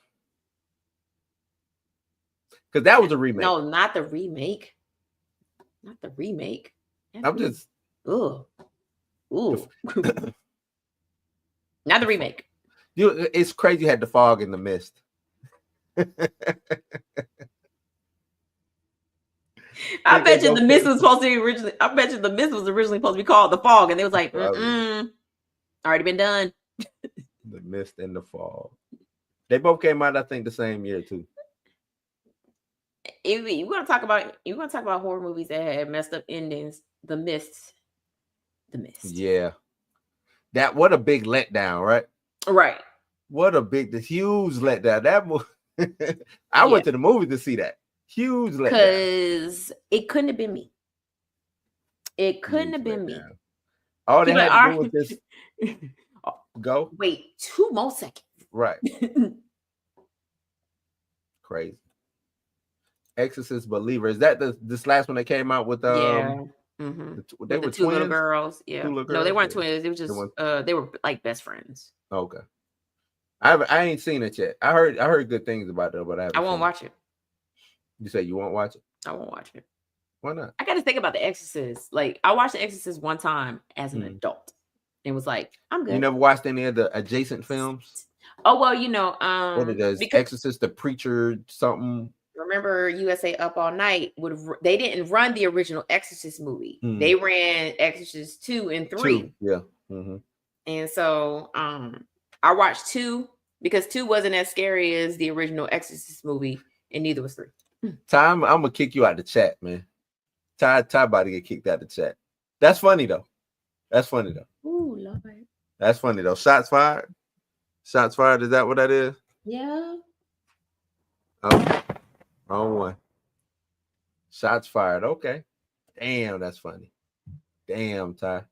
Because that was a remake. No, not the remake. Not the remake. I'm just ooh. Not the remake. It's crazy you had The Fog in The Mist. I bet you The Mist was supposed to be originally. I bet you The Mist was originally supposed to be called The Fog, and they was like, already been done. The Mist and The Fog. They both came out, I think, the same year too. If you want to talk about horror movies that had messed up endings, The Mist The Mist. Yeah. What a big letdown, right? Right. The huge letdown. That movie. I went to the movie to see that. Huge letdown. Because it couldn't have been me. It couldn't have been me. All they had to do was just go. Wait 2 more seconds. Right. Crazy. Exorcist Believer. Is that this last one that came out with They were 2 little girls. Yeah. No, they weren't twins. They were just they were like best friends. Okay. I ain't seen it yet. I heard good things about it, but I won't watch it. You say you won't watch it? I won't watch it. Why not? I got to think about The Exorcist. Like, I watched The Exorcist one time as an adult and was like, I'm good. You never watched any of the adjacent films? Oh, well, what it is, Exorcist, The Preacher, something. Remember USA Up All Night? They didn't run the original Exorcist movie. They ran Exorcist 2 and 3. 2, yeah. Mm-hmm. And so I watched 2 because 2 wasn't as scary as the original Exorcist movie, and neither was 3. Ty, I'm gonna kick you out the chat, man. Ty about to get kicked out the chat. That's funny though. Ooh, Lord. That's funny though. Shots fired. Shots fired. Is that what that is? Yeah. Oh, wrong one. Shots fired. Okay. Damn, that's funny. Damn, Ty.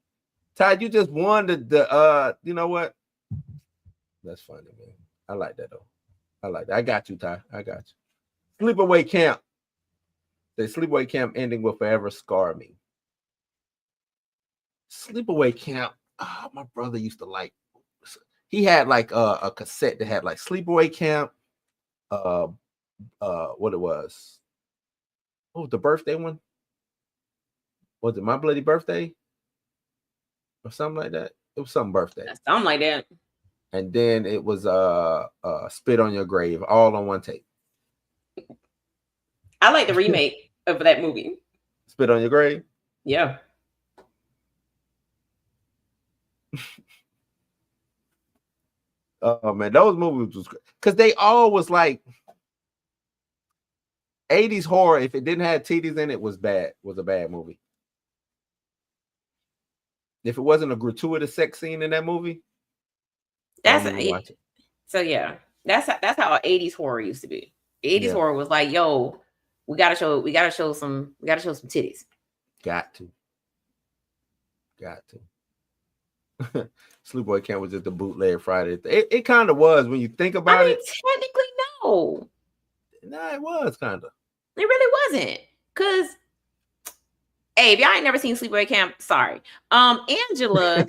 Ty, you just won the you know what? That's funny, man. I like that though. I like that. I got you, Ty. I got you. Sleepaway Camp. The Sleepaway Camp ending will forever scar me. Sleepaway Camp. Oh, my brother used to like. He had like a cassette that had like Sleepaway Camp. What it was? What was the birthday one? Was it My Bloody Birthday? Or something like that? It was some birthday. Something like that. And then it was Spit on Your Grave, all on one tape. I like the remake of that movie. Spit on Your Grave? Yeah. Oh man, those movies was because they all was like 80s horror. If it didn't have titties in it, was bad. Was a bad movie. If it wasn't a gratuitous sex scene in that movie, watch it. So yeah, that's how 80s horror used to be. 80s horror was like, yo, we gotta show some titties. Got to. Sleepaway Camp was just a bootleg Friday. It kind of was when you think about it. Technically, no. Nah, it was kind of. It really wasn't. Cause, hey, if y'all ain't never seen Sleepaway Camp, sorry. Angela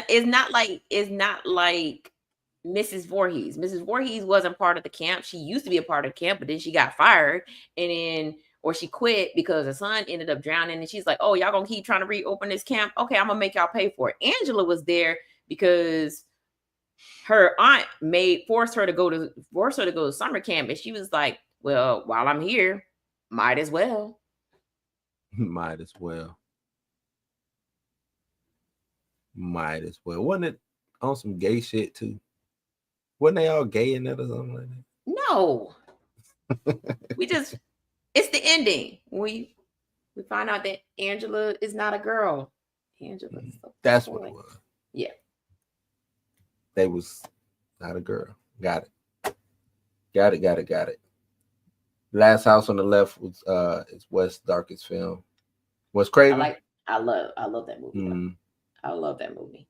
is not like Mrs. Voorhees. Mrs. Voorhees wasn't part of the camp. She used to be a part of the camp, but then she got fired, or she quit because her son ended up drowning. And she's like, "Oh, y'all gonna keep trying to reopen this camp? Okay, I'm gonna make y'all pay for it." Angela was there because her aunt forced her to go to summer camp, and she was like, "Well, while I'm here, might as well." Might as well. Wasn't it on some gay shit too? Wasn't they all gay in that or something like that? No. It's the ending. We find out that Angela is not a girl. Angela. That's what it was. Yeah. They was not a girl. Got it. Last House on the Left was is Wes' darkest film. Wes Craven. I love that movie. I love that movie.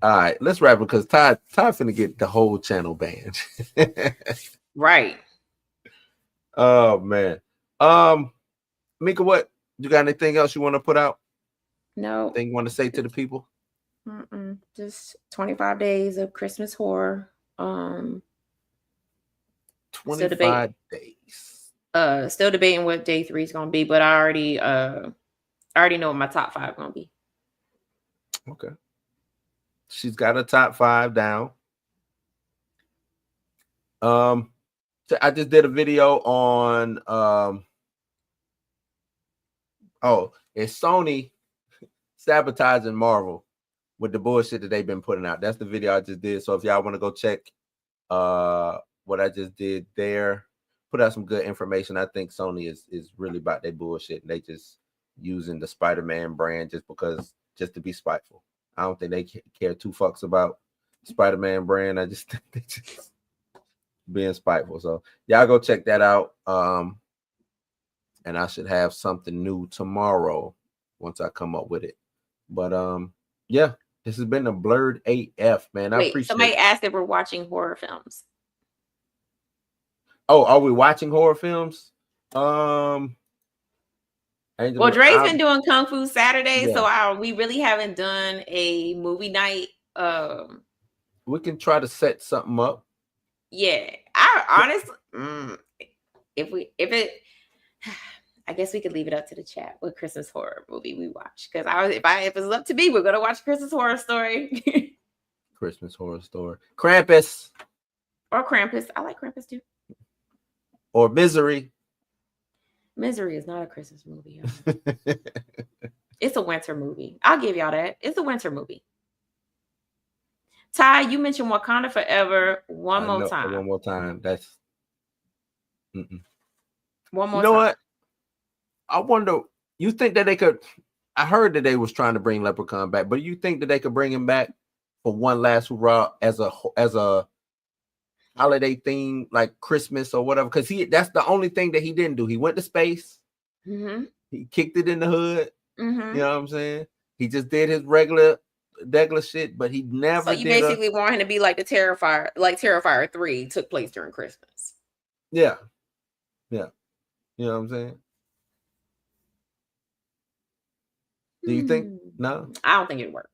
All right, let's wrap it because Ty finna get the whole channel banned. Right. Oh man. Mika, what you got? Anything else you want to put out? No. Anything you want to say to the people? Just 25 days of Christmas horror. 25 days. Still debating what day 3 is gonna be, but I already know what my top 5 gonna be. Okay. She's got a top 5 down. I just did a video on it's Sony sabotaging Marvel with the bullshit that they've been putting out. That's the video I just did. So if y'all want to go check what I just did there, put out some good information. I think Sony is really about their bullshit, and they just using the Spider-Man brand just to be spiteful. I don't think they care two fucks about Spider-Man brand. I just think they just being spiteful. So y'all go check that out. And I should have something new tomorrow once I come up with it. But yeah, this has been the BLERD AF, man. I appreciate somebody it. asked if we're watching horror films. Oh, are we watching horror films? Well, Dre's been doing Kung Fu Saturday, so we really haven't done a movie night. We can try to set something up. Yeah, I honestly, I guess we could leave it up to the chat what Christmas horror movie we watch. Because if it was up to me, we're gonna watch Christmas Horror Story. Christmas Horror Story, Krampus, or Krampus. I like Krampus too. Or Misery. Misery is not a Christmas movie. It's a winter movie. I'll give y'all that. It's a winter movie. Ty, you mentioned Wakanda Forever one more time. One more time. That's one more time. You know what? I wonder, you think that they could, I heard that they was trying to bring Leprechaun back, but you think that they could bring him back for one last hurrah as a holiday theme, like Christmas or whatever? Because that's the only thing that he didn't do. He went to space. Mm-hmm. He kicked it in the hood. Mm-hmm. You know what I'm saying? He just did his regular shit, but he never. So you basically want him to be like the Terrifier, like Terrifier 3 took place during Christmas. Yeah. You know what I'm saying? Do you think? No, I don't think it'd work.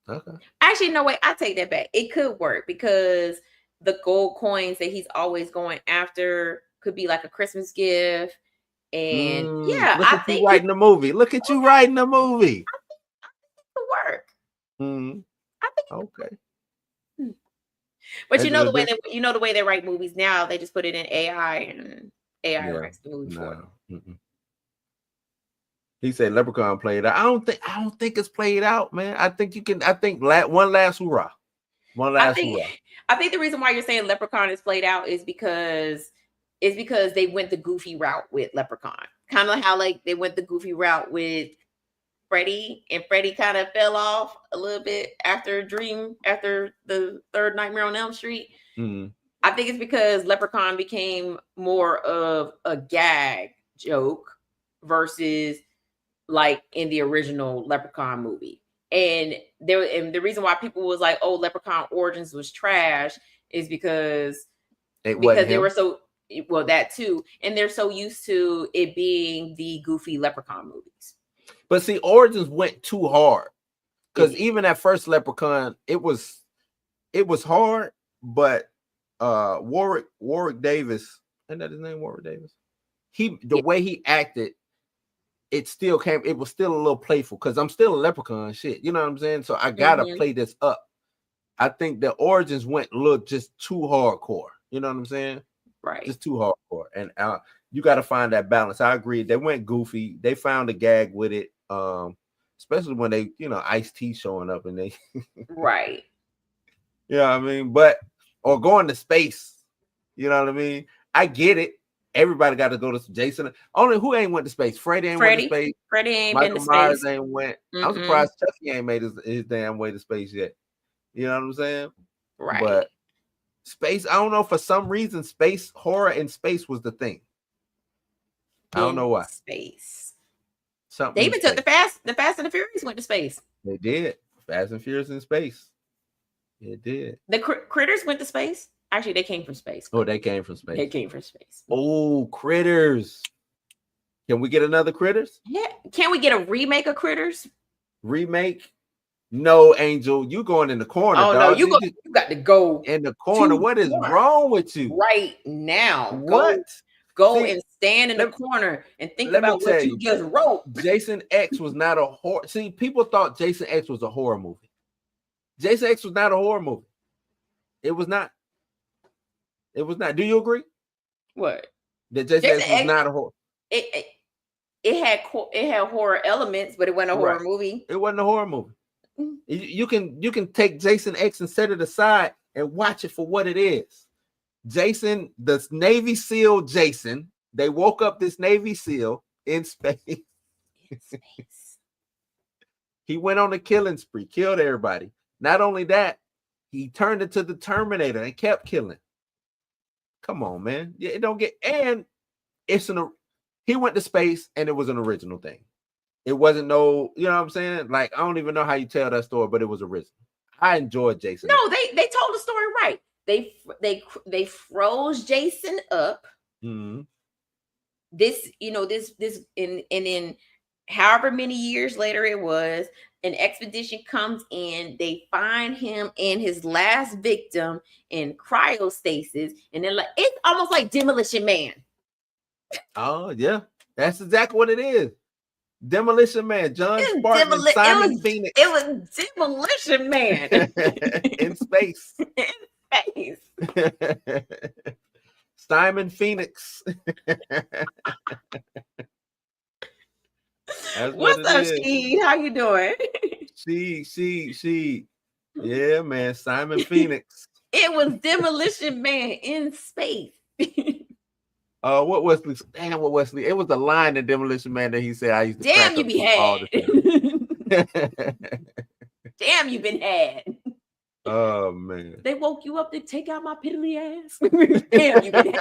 Okay. Actually, no, wait, I take that back. It could work because the gold coins that he's always going after could be like a Christmas gift. And yeah, look at you writing the movie. Look at you writing the movie. I think it could work. I think okay. But you know the way they write movies now, they just put it in AI and AI writes the movie for them. He said Leprechaun played out. I don't think it's played out, man. I think one last hurrah. I think the reason why you're saying Leprechaun is played out is because they went the goofy route with Leprechaun. Kind of how like they went the goofy route with Freddy, and Freddy kind of fell off a little bit after the third Nightmare on Elm Street. Mm-hmm. I think it's because Leprechaun became more of a gag joke versus like in the original Leprechaun movie. And the reason why people was like, oh, Leprechaun Origins was trash is because they were so, well, that too. And they're so used to it being the goofy Leprechaun movies. But see, Origins went too hard. Because even that first Leprechaun, it was hard, but Warwick Davis, isn't that his name, Warwick Davis? The way he acted, it was still a little playful because I'm still a Leprechaun shit. You know what I'm saying? So I gotta play this up. I think the Origins went just too hardcore. You know what I'm saying? Right. Just too hardcore. And you got to find that balance. I agree. They went goofy. They found a gag with it. Especially when they, Ice-T showing up and they right. You know what I mean? Or going to space. You know what I mean? I get it. Everybody got to go to Jason. Only who ain't went to space? Freddy ain't went to space. Freddy ain't Michael been to Myers space. Ain't went. I'm surprised Chucky ain't made his damn way to space yet. You know what I'm saying? Right. But space, I don't know, for some reason, space horror in space was the thing. I don't know why. Space. Something they even took the Fast and the Furious went to space. They did. Fast and Furious in space. It did. The Critters went to space. Actually, they came from space. Oh, they came from space. They came from space. Oh, Critters. Can we get another Critters? Yeah. Can we get a remake of Critters? Remake? No, Angel. You going in the corner. Oh, dog. No, you got to go in the corner. What is wrong with you? Right now. What? Go and stand in the corner and think about what you just wrote. Jason X was not a horror. See, people thought Jason X was a horror movie. Jason X was not a horror movie. It was not. It was not. Do you agree? What? That Jason X was not a horror. It had horror elements, but it wasn't a horror movie. It wasn't a horror movie. You can take Jason X and set it aside and watch it for what it is. Jason, the Navy SEAL Jason, they woke up this Navy SEAL in space. He went on a killing spree, killed everybody. Not only that, he turned into the Terminator and kept killing. Come on, man. Yeah, it don't get, and he went to space and it was an original thing. It wasn't no, you know what I'm saying? Like, I don't even know how you tell that story, but it was original. I enjoyed Jason. No, they told the story right. They froze Jason up. Mm-hmm. This, in however many years later it was, an expedition comes in, they find him and his last victim in cryostasis, and they're like, it's almost like Demolition Man. Oh, yeah. That's exactly what it is. Demolition Man, John Spartan, and Simon Phoenix. It was Demolition Man. In space. In space. Simon Phoenix. What's up, She? How you doing? She. Yeah, man. Simon Phoenix. It was Demolition Man in space. What Wesley? It was the line in Demolition Man that he said, I used to damn, you be had. Damn, you been had. Oh, man. They woke you up to take out my piddly ass. Damn, you been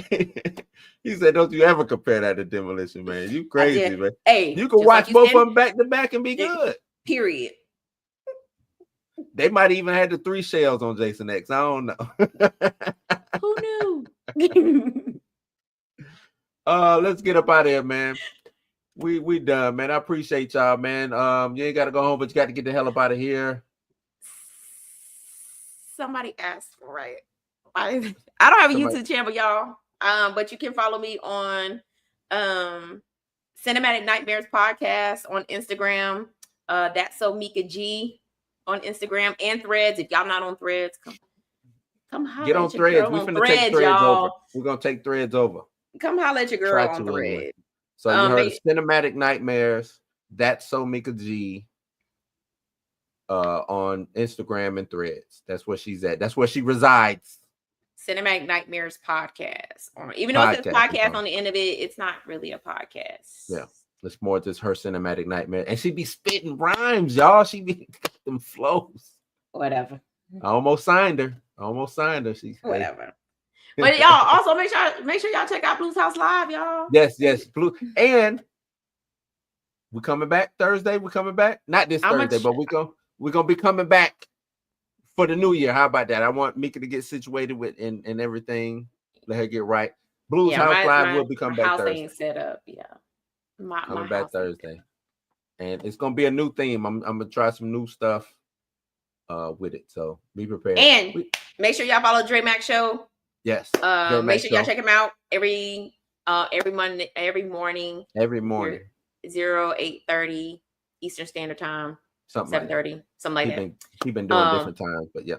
had. He said, don't you ever compare that to Demolition Man. You crazy, man. Hey, you can watch both of them back to back and be good. Period. They might even have the 3 shells on Jason X. I don't know. Who knew? Let's get up out of here, man. We done, man. I appreciate y'all, man. You ain't got to go home, but you got to get the hell up out of here. Somebody asked for it. I don't have a YouTube channel, y'all. But you can follow me on Cinematic Nightmares Podcast on Instagram. That's so Mika G on Instagram and Threads. If y'all not on Threads, come holler get on Threads. We're finna take Threads over. We're gonna take Threads over. Come holler at your girl on Threads. So you heard Cinematic Nightmares. That's so Mika G on Instagram and Threads. That's where she's at. That's where she resides. Cinematic Nightmares Podcast. Even though it says podcast on the end of it, it's not really a podcast. Yeah. It's more just her cinematic nightmare. And she be spitting rhymes, y'all. She be got them flows. Whatever. I almost signed her. She whatever. But y'all also make sure y'all check out Blues House Live, y'all. Yes. Blue. And we're coming back Thursday. We're coming back. Not this Thursday, but we're gonna be coming back for the new year. How about that? I want Mika to get situated with and everything. Let her get right. Blues House Live will be coming back Thursday. House ain't set up, yeah. Coming back Thursday, and it's gonna be a new theme. I'm gonna try some new stuff with it, so be prepared. And make sure y'all follow Dre Mac Show. Yes. Make sure y'all check him out every Monday, every morning 8:30 Eastern Standard Time. 7:30, something like that. He been doing different times, but yeah.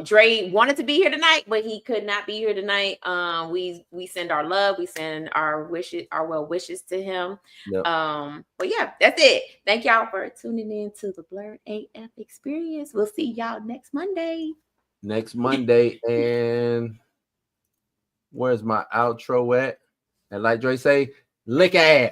Dre wanted to be here tonight, but he could not be here tonight. We send our love, we send our wishes, our well wishes to him. Yep. But yeah, that's it. Thank y'all for tuning in to the BLERD AF experience. We'll see y'all next Monday. And where's my outro at? And like Dre say, lick ass.